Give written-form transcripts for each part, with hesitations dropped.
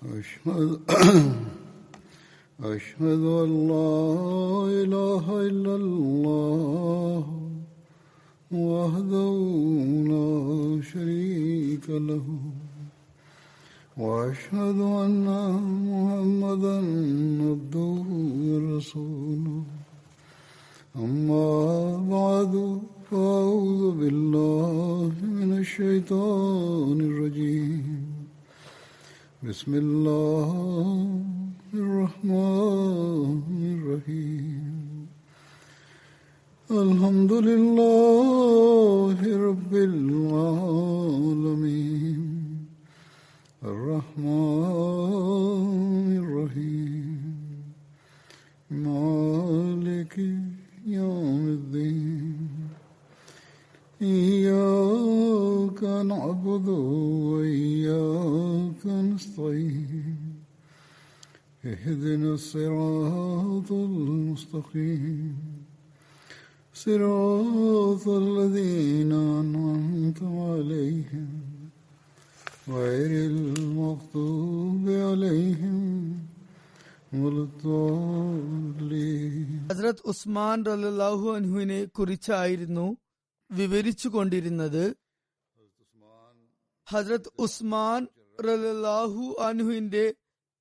أشهد أن لا إله إلا الله وحده لا شريك له وأشهد أن محمدا عبده ورسوله أما بعد فأعوذ بالله من الشيطان الرجيم بسم الله الرحمن الرحيم الحمد لله رب العالمين الرحمن الرحيم مالك يوم الدين إياك نعبد وإياك نستعين اهدنا الصراط المستقيم صراط الذين أنعمت عليهم غير المغضوب عليهم ولا الضالين. ഹസ്രത്ത് ഉസ്മാൻ റളിയല്ലാഹു അൻഹുവിനെ കുറിച്ചായിരുന്നു വിവരിച്ചു കൊണ്ടിരുന്നത്. ഹസ്രത്ത് ഉസ്മാൻ റളിയല്ലാഹു അൻഹുവിന്റെ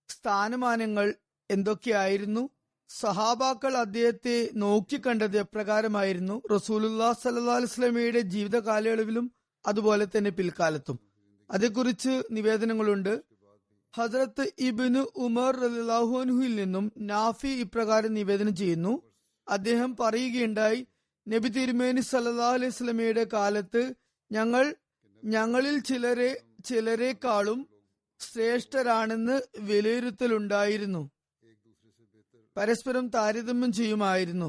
സ്ഥാനമാനങ്ങൾ എന്തൊക്കെയായിരുന്നു? സഹാബാക്കൾ അദ്ദേഹത്തെ നോക്കിക്കണ്ടത് എപ്രകാരമായിരുന്നു? റസൂലുള്ളാഹി സ്വല്ലല്ലാഹു അലൈഹി വസല്ലമയുടെ ജീവിത കാലയളവിലും അതുപോലെ തന്നെ പിൽക്കാലത്തും അതേക്കുറിച്ച് നിവേദനങ്ങളുണ്ട്. ഹസ്രത്ത് ഇബ്നു ഉമർ റളിയല്ലാഹു അൻഹുവിൽ നിന്നും നാഫി ഇപ്രകാരം നിവേദനം ചെയ്യുന്നു. അദ്ദേഹം പറയുകയുണ്ടായി, നബി തിരുമേനി സല്ലല്ലാഹു അലൈഹി വസല്ലമയുടെ കാലത്ത് ഞങ്ങളിൽ ചിലരെക്കാളും ശ്രേഷ്ഠരാണെന്ന് വിലയിരുത്തലുണ്ടായിരുന്നു. പരസ്പരം താരതമ്യം ചെയ്യുമായിരുന്നു.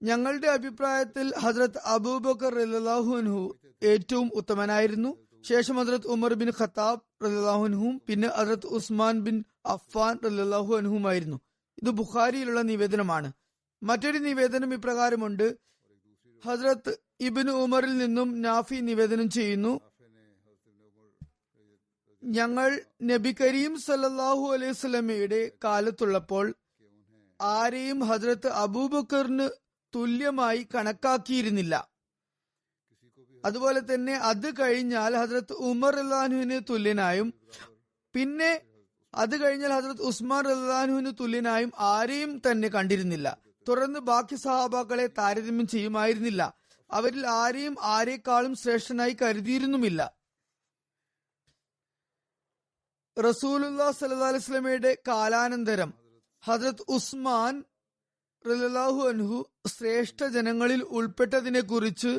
ഞങ്ങളുടെ അഭിപ്രായത്തിൽ ഹസ്രത്ത് അബൂബക്കർ റളിയല്ലാഹു അൻഹു ഏറ്റവും ഉത്തമനായിരുന്നു. ശേഷം ഹസ്രത്ത് ഉമർ ബിൻ ഖത്താബ് റളിയല്ലാഹു അൻഹും പിന്നെ ഹസ്രത്ത് ഉസ്മാൻ ബിൻ അഫ്ഫാൻ റളിയല്ലാഹു അൻഹുമായിരുന്നു. ഇത് ബുഖാരിയിലുള്ള നിവേദനമാണ്. മറ്റൊരു നിവേദനം ഇപ്രകാരമുണ്ട്. ഹസ്രത്ത് ഇബ്നു ഉമറിൽ നിന്നും നാഫി നിവേദനം ചെയ്യുന്നു, ഞങ്ങൾ നബി കരീം സല്ലല്ലാഹു അലൈഹി വസല്ലമയുടെ കാലത്തുള്ളപ്പോൾ ആരെയും ഹസ്രത്ത് അബൂബക്കറിന് തുല്യമായി കണക്കാക്കിയിരുന്നില്ല. അതുപോലെ തന്നെ അത് കഴിഞ്ഞാൽ ഹസ്രത്ത് ഉമർ റളിയല്ലാഹുവിന് തുല്യനായും പിന്നെ അത് കഴിഞ്ഞാൽ ഹസ്രത്ത് ഉസ്മാൻ റളിയല്ലാഹുവിന് തുല്യനായും ആരെയും തന്നെ കണ്ടിരുന്നില്ല. തുടർന്ന് ബാക്കി സഹാബാക്കളെ താരതമ്യം ചെയ്യുമായിരുന്നില്ല. അവരിൽ ആരെയും ആരെക്കാളും ശ്രേഷ്ഠനായി കരുതിയിരുന്നുമില്ല. റസൂലുള്ളാഹി സ്വല്ലല്ലാഹു അലൈഹി വസല്ലമയുടെ കാലാനന്തരം ഹസ്രത്ത് ഉസ്മാൻ റളിയല്ലാഹു അൻഹു ശ്രേഷ്ഠ ജനങ്ങളിൽ ഉൾപ്പെട്ടതിനെ കുറിച്ച്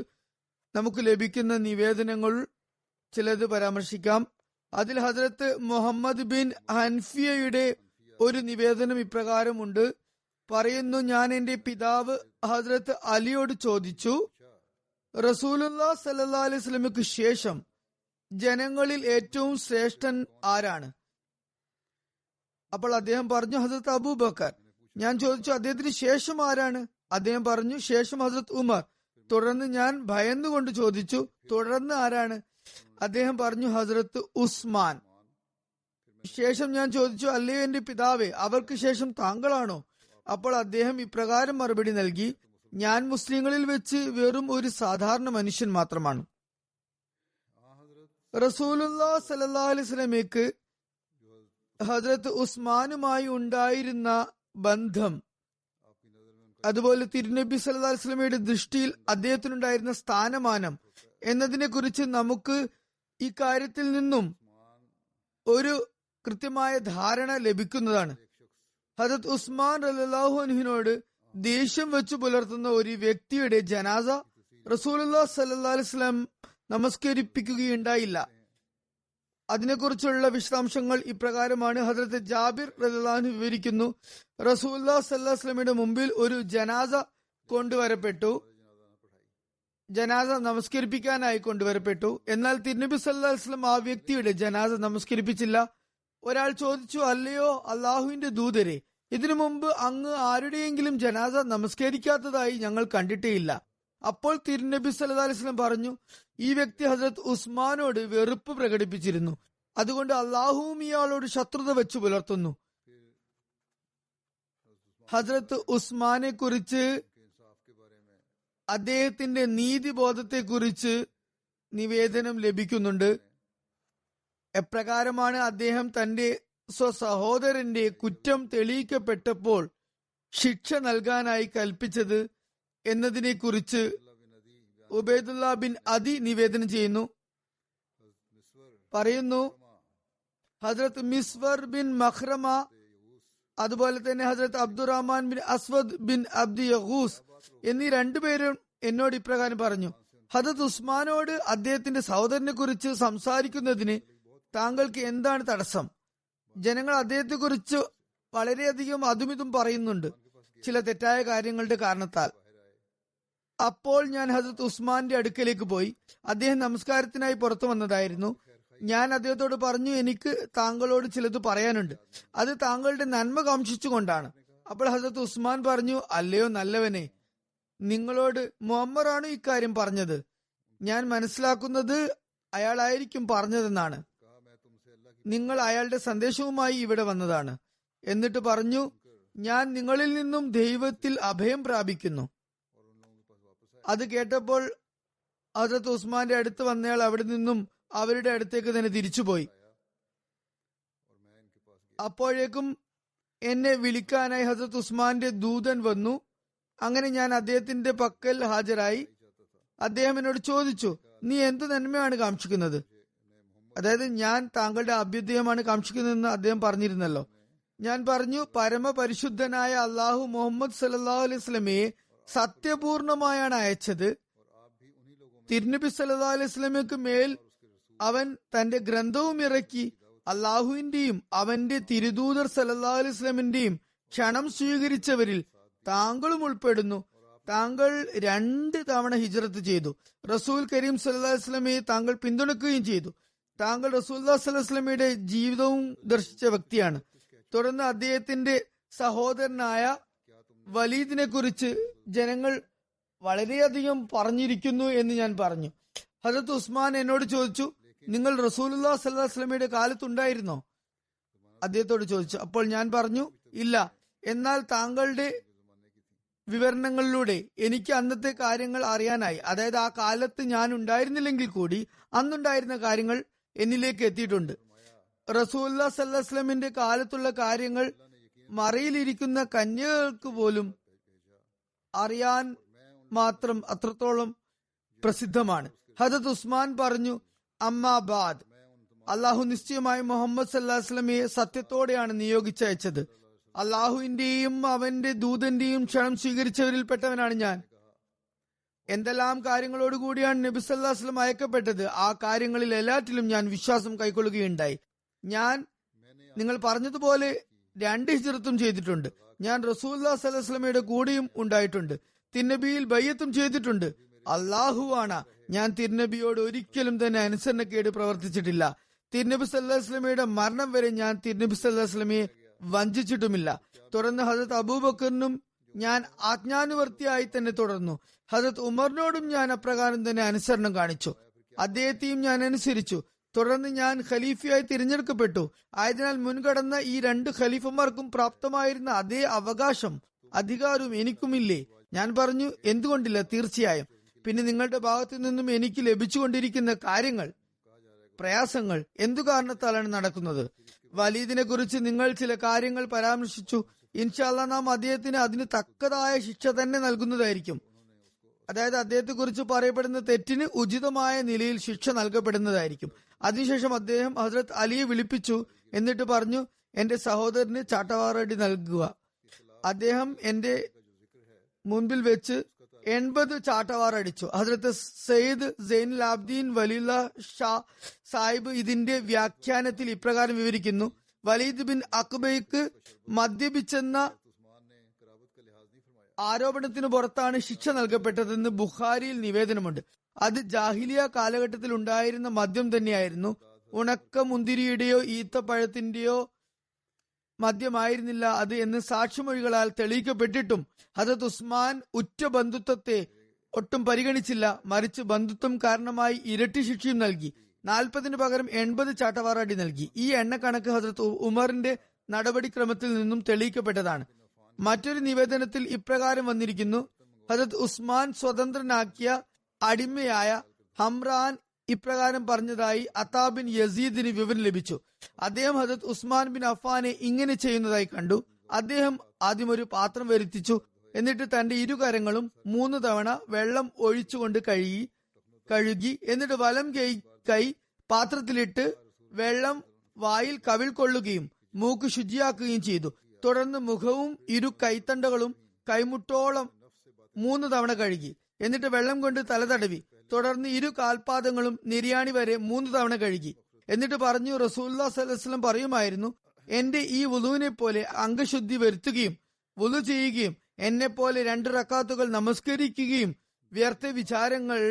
നമുക്ക് ലഭിക്കുന്ന നിവേദനങ്ങൾ ചിലത് പരാമർശിക്കാം. അതിൽ ഹസ്രത്ത് മുഹമ്മദ് ബിൻ ഹൻഫിയയുടെ ഒരു നിവേദനം ഇപ്രകാരമുണ്ട്. പറയുന്നു, ഞാൻ എന്റെ പിതാവ് ഹസ്രത്ത് അലിയോട് ചോദിച്ചു, റസൂലുള്ളാഹി സ്വല്ലല്ലാഹു അലൈഹി വസല്ലമയ്ക്ക് ശേഷം ജനങ്ങളിൽ ഏറ്റവും ശ്രേഷ്ഠൻ ആരാണ്? അപ്പോൾ അദ്ദേഹം പറഞ്ഞു, ഹസ്രത്ത് അബൂബക്കർ. ഞാൻ ചോദിച്ചു, അദ്ദേഹത്തിന് ശേഷം ആരാണ്? അദ്ദേഹം പറഞ്ഞു, ശേഷം ഹസ്രത്ത് ഉമർ. തുടർന്ന് ഞാൻ ഭയന്നുകൊണ്ട് ചോദിച്ചു, തുടർന്ന് ആരാണ്? അദ്ദേഹം പറഞ്ഞു, ഹസ്രത്ത് ഉസ്മാൻ. ശേഷം ഞാൻ ചോദിച്ചു, അല്ലയോ എന്റെ പിതാവേ, അവർക്ക് ശേഷം താങ്കളാണോ? അപ്പോൾ അദ്ദേഹം ഇപ്രകാരം മറുപടി നൽകി, ഞാൻ മുസ്ലിങ്ങളിൽ വെച്ച് വെറും ഒരു സാധാരണ മനുഷ്യൻ മാത്രമാണ്. റസൂലുള്ളാഹി സ്വല്ലല്ലാഹു അലൈഹി വസല്ലമയ്ക്ക് ഹസ്രത്ത് ഉസ്മാനുമായി ഉണ്ടായിരുന്ന ബന്ധം, അതുപോലെ തിരുനബി സല്ലല്ലാഹു അലൈഹി വസല്ലമയുടെ ദൃഷ്ടിയിൽ അദ്ദേഹത്തിനുണ്ടായിരുന്ന സ്ഥാനമാനം എന്നതിനെ കുറിച്ച് നമുക്ക് ഈ കാര്യത്തിൽ നിന്നും ഒരു കൃത്യമായ ധാരണ ലഭിക്കുന്നതാണ്. ഹസ്രത്ത് ഉസ്മാൻ റളിയല്ലാഹു അൻഹുവിനോട് ദേഷ്യം വെച്ചു പുലർത്തുന്ന ഒരു വ്യക്തിയുടെ ജനാസ റസൂലുള്ളാഹി സ്വല്ലല്ലാഹു അലൈഹി വസല്ലം നമസ്കരിപ്പിക്കുകയുണ്ടായില്ല. അതിനെക്കുറിച്ചുള്ള വിശദാംശങ്ങൾ ഇപ്രകാരമാണ്. ഹസ്രത്ത് ജാബിർ റളിയല്ലാഹു അൻഹു വിവരിക്കുന്നു, റസൂലുള്ളാഹി സ്വല്ലല്ലാഹു അലൈഹി വസല്ലമയുടെ മുമ്പിൽ ഒരു ജനാസ കൊണ്ടുവരപ്പെട്ടു. ജനാസ നമസ്കരിപ്പിക്കാനായി കൊണ്ടുവരപ്പെട്ടു. എന്നാൽ തിരുനബി സല്ലല്ലാഹു അലൈഹി വസല്ലം ആ വ്യക്തിയുടെ ജനാസ നമസ്കരിപ്പിച്ചില്ല. ഒരാൾ ചോദിച്ചു, അല്ലയോ അള്ളാഹുവിന്റെ ദൂതരെ, ഇതിനു മുമ്പ് അങ്ങ് ആരുടെയെങ്കിലും ജനാസ നമസ്കരിക്കാത്തതായി ഞങ്ങൾ കണ്ടിട്ടേയില്ല. അപ്പോൾ തിരുനബി സല്ലല്ലാഹു അലൈഹി വസല്ലം പറഞ്ഞു, ഈ വ്യക്തി ഹസ്രത്ത് ഉസ്മാനോട് വെറുപ്പ് പ്രകടിപ്പിച്ചിരുന്നു. അതുകൊണ്ട് അള്ളാഹുവും ഇയാളോട് ശത്രുത വെച്ചു പുലർത്തുന്നു. ഹസ്രത്ത് ഉസ്മാനെ കുറിച്ച്, അദ്ദേഹത്തിന്റെ നീതിബോധത്തെ കുറിച്ച് നിവേദനം ലഭിക്കുന്നുണ്ട്. എപ്രകാരമാണ് അദ്ദേഹം തന്റെ സ്വസഹോദരന്റെ കുറ്റം തെളിയിക്കപ്പെട്ടപ്പോൾ ശിക്ഷ നൽകാനായി കൽപ്പിച്ചത് എന്നതിനെ കുറിച്ച് ഉബൈദുല്ല ബിൻ അദി നിവേദനം ചെയ്യുന്നു. പറയുന്നു, ഹസ്രത്ത് മിസ്വർ ബിൻ മഖ്റമ, അതുപോലെ തന്നെ ഹസ്രത്ത് അബ്ദുറഹ്മാൻ ബിൻ അസ്വദ് ബിൻ അബ്ദി യഗൂസ് എന്നീ രണ്ടുപേരും എന്നോട് ഇപ്രകാരം പറഞ്ഞു: ഹസ്രത്ത് ഉസ്മാനോട് അദ്ദേഹത്തിന്റെ സഹോദരനെ കുറിച്ച് സംസാരിക്കുന്നതിന് താങ്കൾക്ക് എന്താണ് തടസ്സം? ജനങ്ങൾ അദ്ദേഹത്തെ കുറിച്ച് വളരെയധികം അതുമിതും പറയുന്നുണ്ട്, ചില തെറ്റായ കാര്യങ്ങളുടെ കാരണത്താൽ. അപ്പോൾ ഞാൻ ഹസ്രത്ത് ഉസ്മാന്റെ അടുക്കലേക്ക് പോയി. അദ്ദേഹം നമസ്കാരത്തിനായി പുറത്തു വന്നതായിരുന്നു. ഞാൻ അദ്ദേഹത്തോട് പറഞ്ഞു, എനിക്ക് താങ്കളോട് ചിലത് പറയാനുണ്ട്, അത് താങ്കളുടെ നന്മ കാംക്ഷിച്ചുകൊണ്ടാണ്. അപ്പോൾ ഹസ്രത്ത് ഉസ്മാൻ പറഞ്ഞു, അല്ലയോ നല്ലവനെ, നിങ്ങളോട് മുഹമ്മദാണ് ഇക്കാര്യം പറഞ്ഞത്. ഞാൻ മനസ്സിലാക്കുന്നത് അയാളായിരിക്കും പറഞ്ഞതെന്നാണ്. നിങ്ങൾ അയാളുടെ സന്ദേശവുമായി ഇവിടെ വന്നതാണ്. എന്നിട്ട് പറഞ്ഞു, ഞാൻ നിങ്ങളിൽ നിന്നും ദൈവത്തിൽ അഭയം പ്രാപിക്കുന്നു. അത് കേട്ടപ്പോൾ ഹസ്രത്ത് ഉസ്മാന്റെ അടുത്ത് വന്നയാൾ അവിടെ നിന്നും അവരുടെ അടുത്തേക്ക് തന്നെ തിരിച്ചുപോയി. അപ്പോഴേക്കും എന്നെ വിളിക്കാനായി ഹസ്രത്ത് ഉസ്മാന്റെ ദൂതൻ വന്നു. അങ്ങനെ ഞാൻ അദ്ദേഹത്തിന്റെ പക്കൽ ഹാജരായി. അദ്ദേഹം എന്നോട് ചോദിച്ചു, നീ എന്ത് നന്മയാണ് കാക്ഷിക്കുന്നത്? അതായത് ഞാൻ താങ്കളുടെ അഭ്യുദയമാണ് കാക്ഷിക്കുന്നതെന്ന് അദ്ദേഹം പറഞ്ഞിരുന്നല്ലോ. ഞാൻ പറഞ്ഞു, പരമപരിശുദ്ധനായ അള്ളാഹു മുഹമ്മദ് സല്ലല്ലാഹു അലൈഹി വസല്ലമയെ സത്യപൂർണമായാണ് അയച്ചത്. തിരുനബി സല്ലല്ലാഹു അലൈഹി വസല്ലമയ്ക്ക് മേൽ അവൻ തന്റെ ഗ്രന്ഥവും ഇറക്കി. അള്ളാഹുവിന്റെയും അവന്റെ തിരുദൂതർ സല്ലല്ലാഹു അലൈഹി വസല്ലമിന്റെയും ക്ഷണം സ്വീകരിച്ചവരിൽ താങ്കളും ഉൾപ്പെടുന്നു. താങ്കൾ 2 തവണ ഹിജ്റത്ത് ചെയ്തു. റസൂൽ കരീം സല്ലല്ലാഹു അലൈഹി വസല്ലമയെ താങ്കൾ പിന്തുണയ്ക്കുകയും ചെയ്തു. താങ്കൾ റസൂലുള്ളാഹി സ്വല്ലല്ലാഹു അലൈഹി വസല്ലമയുടെ ജീവിതവും ദർശിച്ച വ്യക്തിയാണ്. തുടർന്ന് അദ്ദേഹത്തിന്റെ സഹോദരനായ വലീദിനെ കുറിച്ച് ജനങ്ങൾ വളരെയധികം പറഞ്ഞിരിക്കുന്നു എന്ന് ഞാൻ പറഞ്ഞു. ഹസ്രത്ത് ഉസ്മാൻ എന്നോട് ചോദിച്ചു, നിങ്ങൾ റസൂലുള്ളാഹി സ്വല്ലല്ലാഹു അലൈഹി വസല്ലമയുടെ കാലത്തുണ്ടായിരുന്നോ? അദ്ദേഹത്തോട് ചോദിച്ചു. അപ്പോൾ ഞാൻ പറഞ്ഞു, ഇല്ല. എന്നാൽ താങ്കളുടെ വിവരണങ്ങളിലൂടെ എനിക്ക് അന്നത്തെ കാര്യങ്ങൾ അറിയാനായി. അതായത് ആ കാലത്ത് ഞാൻ ഉണ്ടായിരുന്നില്ലെങ്കിൽ കൂടി അന്നുണ്ടായിരുന്ന കാര്യങ്ങൾ എന്നിലേക്ക് എത്തിയിട്ടുണ്ട്. റസൂലുള്ളാഹി സ്വല്ലല്ലാഹു അലൈഹി വസല്ലമിന്റെ കാലത്തുള്ള കാര്യങ്ങൾ മറയിലിരിക്കുന്ന കന്യകൾക്ക് പോലും അറിയാൻ മാത്രം അത്രത്തോളം പ്രസിദ്ധമാണ്. ഹദരത്ത് ഉസ്മാൻ പറഞ്ഞു, അമ്മാബാദ്, അള്ളാഹു നിശ്ചയമായി മുഹമ്മദ് സല്ലല്ലാഹു അലൈഹി വസല്ലമയെ സത്യത്തോടെയാണ് നിയോഗിച്ചയച്ചത്. അള്ളാഹുവിന്റെയും അവന്റെ ദൂതന്റെയും ക്ഷണം സ്വീകരിച്ചവരിൽപ്പെട്ടവനാണ് ഞാൻ. എന്തെല്ലാം കാര്യങ്ങളോടുകൂടിയാണ് നബി സല്ലല്ലാഹു അലൈഹി വസല്ലം അയക്കപ്പെട്ടത്, ആ കാര്യങ്ങളിൽ എല്ലാറ്റിലും ഞാൻ വിശ്വാസം കൈക്കൊള്ളുകയുണ്ടായി. ഞാൻ നിങ്ങൾ പറഞ്ഞതുപോലെ 2 ഹിജ്റത്തും ചെയ്തിട്ടുണ്ട്. ഞാൻ റസൂലുള്ളാഹി സ്വല്ലല്ലാഹു അലൈഹി വസല്ലമയുടെ കൂടെയും ഉണ്ടായിട്ടുണ്ട്. തിരുനബിയിൽ ബയ്യത്തും ചെയ്തിട്ടുണ്ട്. അള്ളാഹുവാണ്, ഞാൻ തിരുനബിയോട് ഒരിക്കലും തന്നെ അനുസരണക്കേട് പ്രവർത്തിച്ചിട്ടില്ല. തിരുനബി സല്ലല്ലാഹു അലൈഹി വസല്ലമയുടെ മരണം വരെ ഞാൻ തിരുനബി സല്ലല്ലാഹു അലൈഹി വസല്ലമയെ വഞ്ചിച്ചിട്ടുമില്ല. തുടർന്ന് ഹദരത്ത് അബൂബക്കറിനും ഞാൻ ആജ്ഞാനുവർത്തിയായി തന്നെ തുടർന്നു. ഹദരത്ത് ഉമറിനോടും ഞാൻ അപ്രകാരം തന്നെ അനുസരണം കാണിച്ചു. അദ്ദേഹത്തെയും ഞാൻ അനുസരിച്ചു. തുടർന്ന് ഞാൻ ഖലീഫയായി തിരഞ്ഞെടുക്കപ്പെട്ടു. ആയതിനാൽ മുൻകടന്ന ഈ 2 ഖലീഫമാർക്കും പ്രാപ്തമായിരുന്ന അതേ അവകാശം അധികാരവും എനിക്കുമില്ലേ? ഞാൻ പറഞ്ഞു, എന്തുകൊണ്ടില്ല, തീർച്ചയായും. പിന്നെ നിങ്ങളുടെ ഭാഗത്തു നിന്നും എനിക്ക് ലഭിച്ചുകൊണ്ടിരിക്കുന്ന കാര്യങ്ങൾ, പ്രയാസങ്ങൾ എന്തു കാരണത്താലാണ് നടക്കുന്നത്? വലീദിനെ കുറിച്ച് നിങ്ങൾ ചില കാര്യങ്ങൾ പരാമർശിച്ചു. ഇൻഷാ അല്ലാഹ് നാം അദ്ദേഹത്തിന് അതിന് തക്കതായ ശിക്ഷ തന്നെ നൽകുന്നതായിരിക്കും. അതായത് അദ്ദേഹത്തെ കുറിച്ച് പറയപ്പെടുന്ന തെറ്റിന് ഉചിതമായ നിലയിൽ ശിക്ഷ നൽകപ്പെടുന്നതായിരിക്കും. അതിനുശേഷം അദ്ദേഹം ഹസ്രത്ത് അലിയെ വിളിപ്പിച്ചു. എന്നിട്ട് പറഞ്ഞു, എന്റെ സഹോദരന് ചാട്ടവാറടി നൽകുക. അദ്ദേഹം എന്റെ മുൻപിൽ വെച്ച് 80 ചാട്ടവാർ അടിച്ചു. ഹസ്രത്ത് സയ്യിദ് സൈനുൽ ആബ്ദീൻ വലിയുള്ള ഷാ സാഹിബ് ഇതിന്റെ വ്യാഖ്യാനത്തിൽ ഇപ്രകാരം വിവരിക്കുന്നു: വലീദ് ബിൻ അഖ്ബയ്ക്ക് മദ്യപിച്ചെന്ന ആരോപണത്തിന് പുറത്താണ് ശിക്ഷ നൽകപ്പെട്ടതെന്ന് ബുഖാരിയിൽ നിവേദനമുണ്ട്. അത് ജാഹിലിയ കാലഘട്ടത്തിൽ ഉണ്ടായിരുന്ന മദ്യം തന്നെയായിരുന്നു. ഉണക്ക മുന്തിരിയുടെയോ ഈത്തപ്പഴത്തിന്റെയോ മദ്യമായിരുന്നില്ല അത് എന്ന് സാക്ഷിമൊഴികളാൽ തെളിയിക്കപ്പെട്ടിട്ടും ഹദരത്ത് ഉസ്മാൻ ഉറ്റ ബന്ധുത്വത്തെ ഒട്ടും പരിഗണിച്ചില്ല. മറിച്ച് ബന്ധുത്വം കാരണമായി ഇരട്ടി ശിക്ഷയും നൽകി. 40 പകരം 80 ചാട്ടവാർ അടി നൽകി. ഈ എണ്ണക്കണക്ക് ഹസ്രത്ത് ഉമറിന്റെ നടപടിക്രമത്തിൽ നിന്നും തെളിയിക്കപ്പെട്ടതാണ്. മറ്റൊരു നിവേദനത്തിൽ ഇപ്രകാരം വന്നിരിക്കുന്നു: ഹസ്രത്ത് ഉസ്മാൻ സ്വതന്ത്രനാക്കിയ അടിമയായ ഹംറാൻ ഇപ്രകാരം പറഞ്ഞതായി അത്താ ബിൻ യസീദിന് വിവരം ലഭിച്ചു. അദ്ദേഹം ഹസ്രത്ത് ഉസ്മാൻ ബിൻ അഫ്ഫാനെ ഇങ്ങനെ ചെയ്യുന്നതായി കണ്ടു. അദ്ദേഹം ആദ്യം ഒരു പാത്രം വരുത്തിച്ചു. എന്നിട്ട് തന്റെ ഇരുകരങ്ങളും 3 തവണ വെള്ളം ഒഴിച്ചുകൊണ്ട് കഴുകി എന്നിട്ട് വലം കൈ പാത്രത്തിലിട്ട് വെള്ളം വായിൽ കവിൾ കൊള്ളുകയും മൂക്ക് ശുചിയാക്കുകയും ചെയ്തു. തുടർന്ന് മുഖവും ഇരു കൈത്തണ്ടകളും കൈമുട്ടോളം 3 തവണ കഴുകി. എന്നിട്ട് വെള്ളം കൊണ്ട് തല തടവി. തുടർന്ന് ഇരു കാൽപാദങ്ങളും നിര്യാണി വരെ 3 തവണ കഴുകി. എന്നിട്ട് പറഞ്ഞു, റസൂലുള്ളാഹി സ്വല്ലല്ലാഹു അലൈഹി വസല്ലം പറയുമായിരുന്നു, എന്റെ ഈ വുളുവിനെ പോലെ അംഗശുദ്ധി വരുത്തുകയും വുളു ചെയ്യുകയും എന്നെ പോലെ 2 റക്കാത്തുകൾ നമസ്കരിക്കുകയും വ്യർത്ഥ വിചാരങ്ങൾ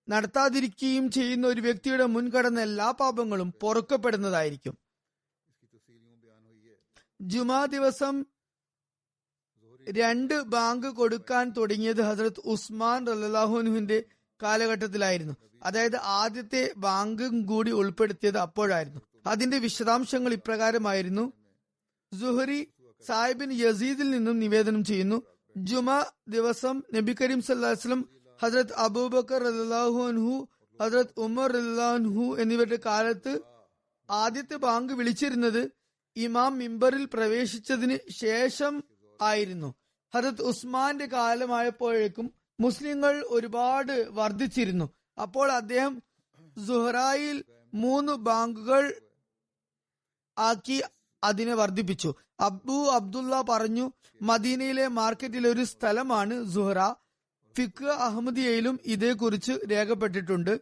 നടത്താതിരിക്കുകയും ചെയ്യുന്ന ഒരു വ്യക്തിയുടെ മുൻകടന്ന എല്ലാ പാപങ്ങളും പൊറുക്കപ്പെടുന്നതായിരിക്കും. ജുമാ ദിവസം 2 ബാങ്ക് കൊടുക്കാൻ തുടങ്ങിയത് ഹസ്രത്ത് ഉസ്മാൻ റളിയല്ലാഹു അൻഹുവിന്റെ കാലഘട്ടത്തിലായിരുന്നു. അതായത് ആദ്യത്തെ ബാങ്കും കൂടി ഉൾപ്പെടുത്തിയത് അപ്പോഴായിരുന്നു. അതിന്റെ വിശദാംശങ്ങൾ ഇപ്രകാരമായിരുന്നു. സുഹരി സാഹിബിൻ യസീദിൽ നിന്നും നിവേദനം ചെയ്യുന്നു, ജുമാ ദിവസം നബി കരീം സല്ലല്ലാഹു അലൈഹി വസല്ലം, ഹസ്രത്ത് അബൂബക്കർ റളിയല്ലാഹു അൻഹു, ഹസ്രത്ത് ഉമർ റളിയല്ലാഹു അൻഹു എന്നിവരുടെ കാലത്ത് ആദ്യത്തെ ബാങ്ക് വിളിച്ചിരുന്നത് ഇമാം മിമ്പറിൽ പ്രവേശിച്ചതിന് ശേഷം ആയിരുന്നു. ഹസ്രത്ത് ഉസ്മാന്റെ കാലമായപ്പോഴേക്കും മുസ്ലിങ്ങൾ ഒരുപാട് വർദ്ധിച്ചിരുന്നു. അപ്പോൾ അദ്ദേഹം സുഹറായിൽ 3 ബാങ്കുകൾ ആക്കി അതിനെ വർദ്ധിപ്പിച്ചു. അബു അബ്ദുള്ള പറഞ്ഞു, മദീനയിലെ മാർക്കറ്റിലെ ഒരു സ്ഥലമാണ് സുഹറ. ഫിഖ് അഹമ്മദിയയിലും ഇതേക്കുറിച്ച് രേഖപ്പെട്ടിട്ടുണ്ട്.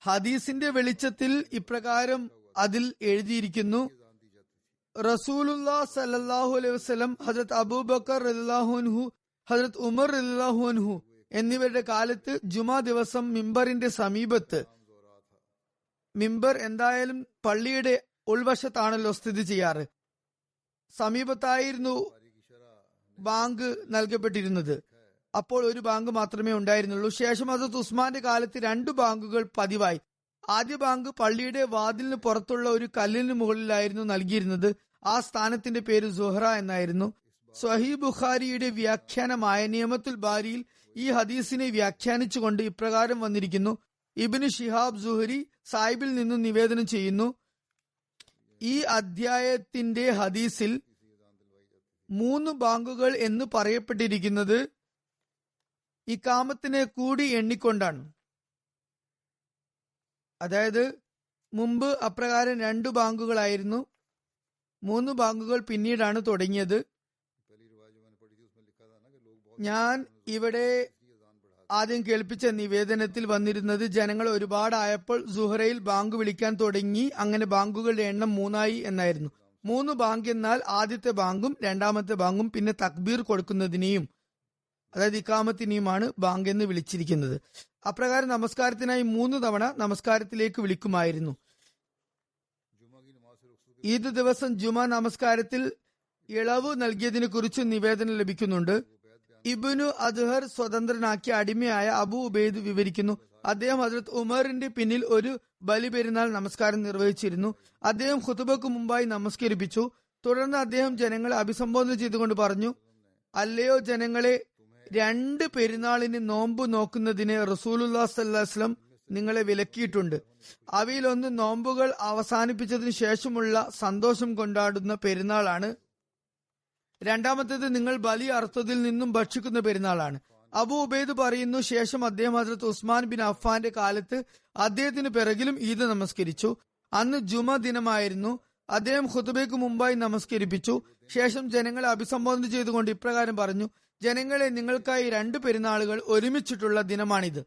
ഹദീസിന്റെ വെളിച്ചത്തിൽ ഇപ്രകാരം അതിൽ എഴുതിയിരിക്കുന്നു: റസൂലുള്ളാഹി സ്വല്ലല്ലാഹു അലൈഹി വസല്ലം, ഹസ്രത്ത് അബൂബക്കർ റളിയല്ലാഹു അൻഹു, ഹസ്രത്ത് ഉമർ റളിയല്ലാഹു അൻഹു എന്നിവരുടെ കാലത്ത് ജുമാ ദിവസം മിമ്പറിന്റെ സമീപത്ത്, മിമ്പർ എന്തായാലും പള്ളിയുടെ ഉൾവശത്താണല്ലോ സ്ഥിതി ചെയ്യാറ്, സമീപത്തായിരുന്നു ബാങ്ക് നൽകപ്പെട്ടിരുന്നത്. അപ്പോൾ ഒരു ബാങ്ക് മാത്രമേ ഉണ്ടായിരുന്നുള്ളൂ. ശേഷം ഹസ്രത്ത് ഉസ്മാന്റെ കാലത്ത് 2 ബാങ്കുകൾ പതിവായി. ആദ്യ ബാങ്ക് പള്ളിയുടെ വാതിലിന് പുറത്തുള്ള ഒരു കല്ലിന് മുകളിലായിരുന്നു നൽകിയിരുന്നത്. ആ സ്ഥാനത്തിന്റെ പേര് സുഹറ എന്നായിരുന്നു. സ്വഹീഹ് ബുഖാരിയുടെ വ്യാഖ്യാനമായ നിയമത്തുൽ ബാരിയിൽ ഈ ഹദീസിനെ വ്യാഖ്യാനിച്ചുകൊണ്ട് ഇപ്രകാരം വന്നിരിക്കുന്നു: ഇബ്നു ഷിഹാബ് സുഹരി സാഹിബിൽ നിന്നും നിവേദനം ചെയ്യുന്നു, ഈ അധ്യായത്തിന്റെ ഹദീസിൽ 3 ബാങ്കുകൾ എന്ന് പറയപ്പെട്ടിരിക്കുന്നത് ഇഖാമത്തിനെ കൂടി എണ്ണിക്കൊണ്ടാണ്. അതായത് മുമ്പ് അപ്രകാരം 2 ബാങ്കുകളായിരുന്നു, 3 ബാങ്കുകൾ പിന്നീടാണ് തുടങ്ങിയത്. ഞാൻ ഇവിടെ ആദ്യം കേൾപ്പിച്ച നിവേദനത്തിൽ വന്നിരുന്നത് ജനങ്ങൾ ഒരുപാടായപ്പോൾ സുഹറയിൽ ബാങ്ക് വിളിക്കാൻ തുടങ്ങി, അങ്ങനെ ബാങ്കുകളുടെ എണ്ണം 3 ആയി എന്നായിരുന്നു. 3 ബാങ്ക് എന്നാൽ ആദ്യത്തെ ബാങ്കും 2ാമത്തെ ബാങ്കും പിന്നെ തക്ബീർ കൊടുക്കുന്നതിനെയും അതായത് ഇഖാമത്തിനെയുമാണ് ബാങ്ക് എന്ന് വിളിച്ചിരിക്കുന്നത്. അപ്രകാരം നമസ്കാരത്തിനായി 3 തവണ നമസ്കാരത്തിലേക്ക് വിളിക്കുമായിരുന്നു. ഈദ് ദിവസം ജുമാ നമസ്കാരത്തിൽ ഇളവ് നൽകിയതിനെ കുറിച്ച് നിവേദനം ലഭിക്കുന്നുണ്ട്. ഇബ്നു അദ്ഹർ സ്വതന്ത്രനാക്കിയ അടിമയായ അബു ഉബൈദ് വിവരിക്കുന്നു, അദ്ദേഹം ഹസ്രത്ത് ഉമറിന്റെ പിന്നിൽ ഒരു ബലിപെരുന്നാൾ നമസ്കാരം നിർവഹിച്ചിരുന്നു. അദ്ദേഹം ഖുതുബക്ക് മുമ്പായി നമസ്കരിപ്പിച്ചു. തുടർന്ന് അദ്ദേഹം ജനങ്ങളെ അഭിസംബോധന ചെയ്തുകൊണ്ട് പറഞ്ഞു, അല്ലയോ ജനങ്ങളെ, 2 പെരുന്നാളിന് നോമ്പ് നോക്കുന്നതിന് റസൂലുള്ളാഹി സ്വല്ലല്ലാഹു അലൈഹി വസല്ലം നിങ്ങളെ വിലക്കിയിട്ടുണ്ട്. അവയിലൊന്ന് നോമ്പുകൾ അവസാനിപ്പിച്ചതിനു ശേഷമുള്ള സന്തോഷം കൊണ്ടാടുന്ന പെരുന്നാളാണ്. 2ാമത്തേത് നിങ്ങൾ ബലി അറുത്തതിൽ നിന്നും ഭക്ഷിക്കുന്ന പെരുന്നാളാണ്. അബു ഉബൈദ് പറയുന്നു, ശേഷം അദ്ദേഹം ഹസ്രത്ത് ഉസ്മാൻ ബിൻ അഫ്ഫാന്റെ കാലത്ത് അദ്ദേഹത്തിന് പിറകിലും ഈദ് നമസ്കരിച്ചു. അന്ന് ജുമ ദിനമായിരുന്നു. അദ്ദേഹം ഖുതുബയ്ക്ക് മുമ്പായി നമസ്കരിപ്പിച്ചു. ശേഷം ജനങ്ങളെ അഭിസംബോധന ചെയ്തുകൊണ്ട് ഇപ്രകാരം പറഞ്ഞു, ജനങ്ങളെ, നിങ്ങൾക്കായി 2 പെരുന്നാളുകൾ ഒരുമിച്ചിട്ടുള്ള ദിനമാണിത്.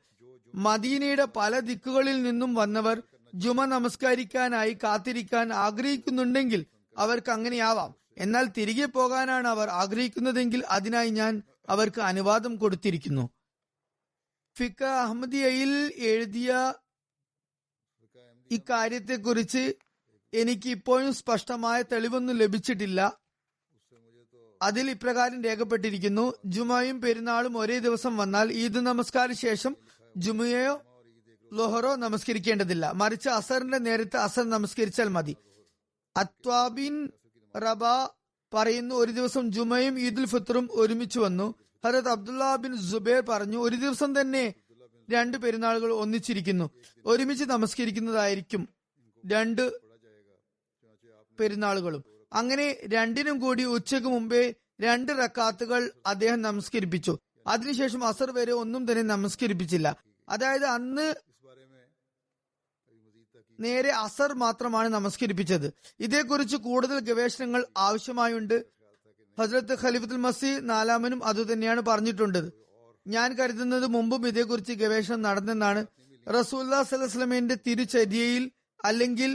മദീനയുടെ പല ദിക്കുകളിൽ നിന്നും വന്നവർ ജുമ നമസ്കരിക്കാനായി കാത്തിരിക്കാൻ ആഗ്രഹിക്കുന്നുണ്ടെങ്കിൽ അവർക്ക് അങ്ങനെയാവാം. എന്നാൽ തിരികെ പോകാനാണ് അവർ ആഗ്രഹിക്കുന്നതെങ്കിൽ അതിനായി ഞാൻ അവർക്ക് അനുവാദം കൊടുത്തിരിക്കുന്നു. ഫിഖ് അഹമ്മദിയയിൽ എഴുതിയ ഇക്കാര്യത്തെക്കുറിച്ച് എനിക്ക് ഇപ്പോഴും സ്പഷ്ടമായ തെളിവൊന്നും ലഭിച്ചിട്ടില്ല. അതിൽ ഇപ്രകാരം രേഖപ്പെട്ടിരിക്കുന്നു: ജുമയും പെരുന്നാളും ഒരേ ദിവസം വന്നാൽ ഈദ് നമസ്കാര ശേഷം ജുമയോ ലൊഹറോ നമസ്കരിക്കേണ്ടതില്ല. മറിച്ച് അസറിന്റെ നേരത്തെ അസർ നമസ്കരിച്ചാൽ മതി. അത്വാബിൻ റബ പറയുന്നു, ഒരു ദിവസം ജുമയും ഈദുൽ ഫിത്തറും ഒരുമിച്ച് വന്നു. ഹദരത്ത് അബ്ദുള്ള ബിൻ സുബൈർ പറഞ്ഞു, ഒരു ദിവസം തന്നെ 2 പെരുന്നാളുകൾ ഒന്നിച്ചിരിക്കുന്നു, ഒരുമിച്ച് നമസ്കരിക്കുന്നതായിരിക്കും 2 പെരുന്നാളുകളും. അങ്ങനെ രണ്ടിനും കൂടി ഉച്ചയ്ക്ക് മുമ്പേ 2 റക്കാത്തുകൾ അദ്ദേഹം നമസ്കരിപ്പിച്ചു. അതിനുശേഷം അസർ വരെ ഒന്നും തന്നെ നമസ്കരിപ്പിച്ചില്ല. അതായത് അന്ന് നേരെ അസർ മാത്രമാണ് നമസ്കരിപ്പിച്ചത്. ഇതേക്കുറിച്ച് കൂടുതൽ ഗവേഷണങ്ങൾ ആവശ്യമായുണ്ട്. ഹസ്രത്ത് ഖലീഫത്തുൽ മസീഹ് 4-നും അതുതന്നെയാണ് പറഞ്ഞിട്ടുള്ളത്. ഞാൻ കരുതുന്നത് മുമ്പും ഇതേക്കുറിച്ച് ഗവേഷണം നടന്നെന്നാണ്. റസൂലുള്ളാഹി സ്വല്ലല്ലാഹു അലൈഹി വസല്ലമയുടെ തിരുചര്യയിൽ അല്ലെങ്കിൽ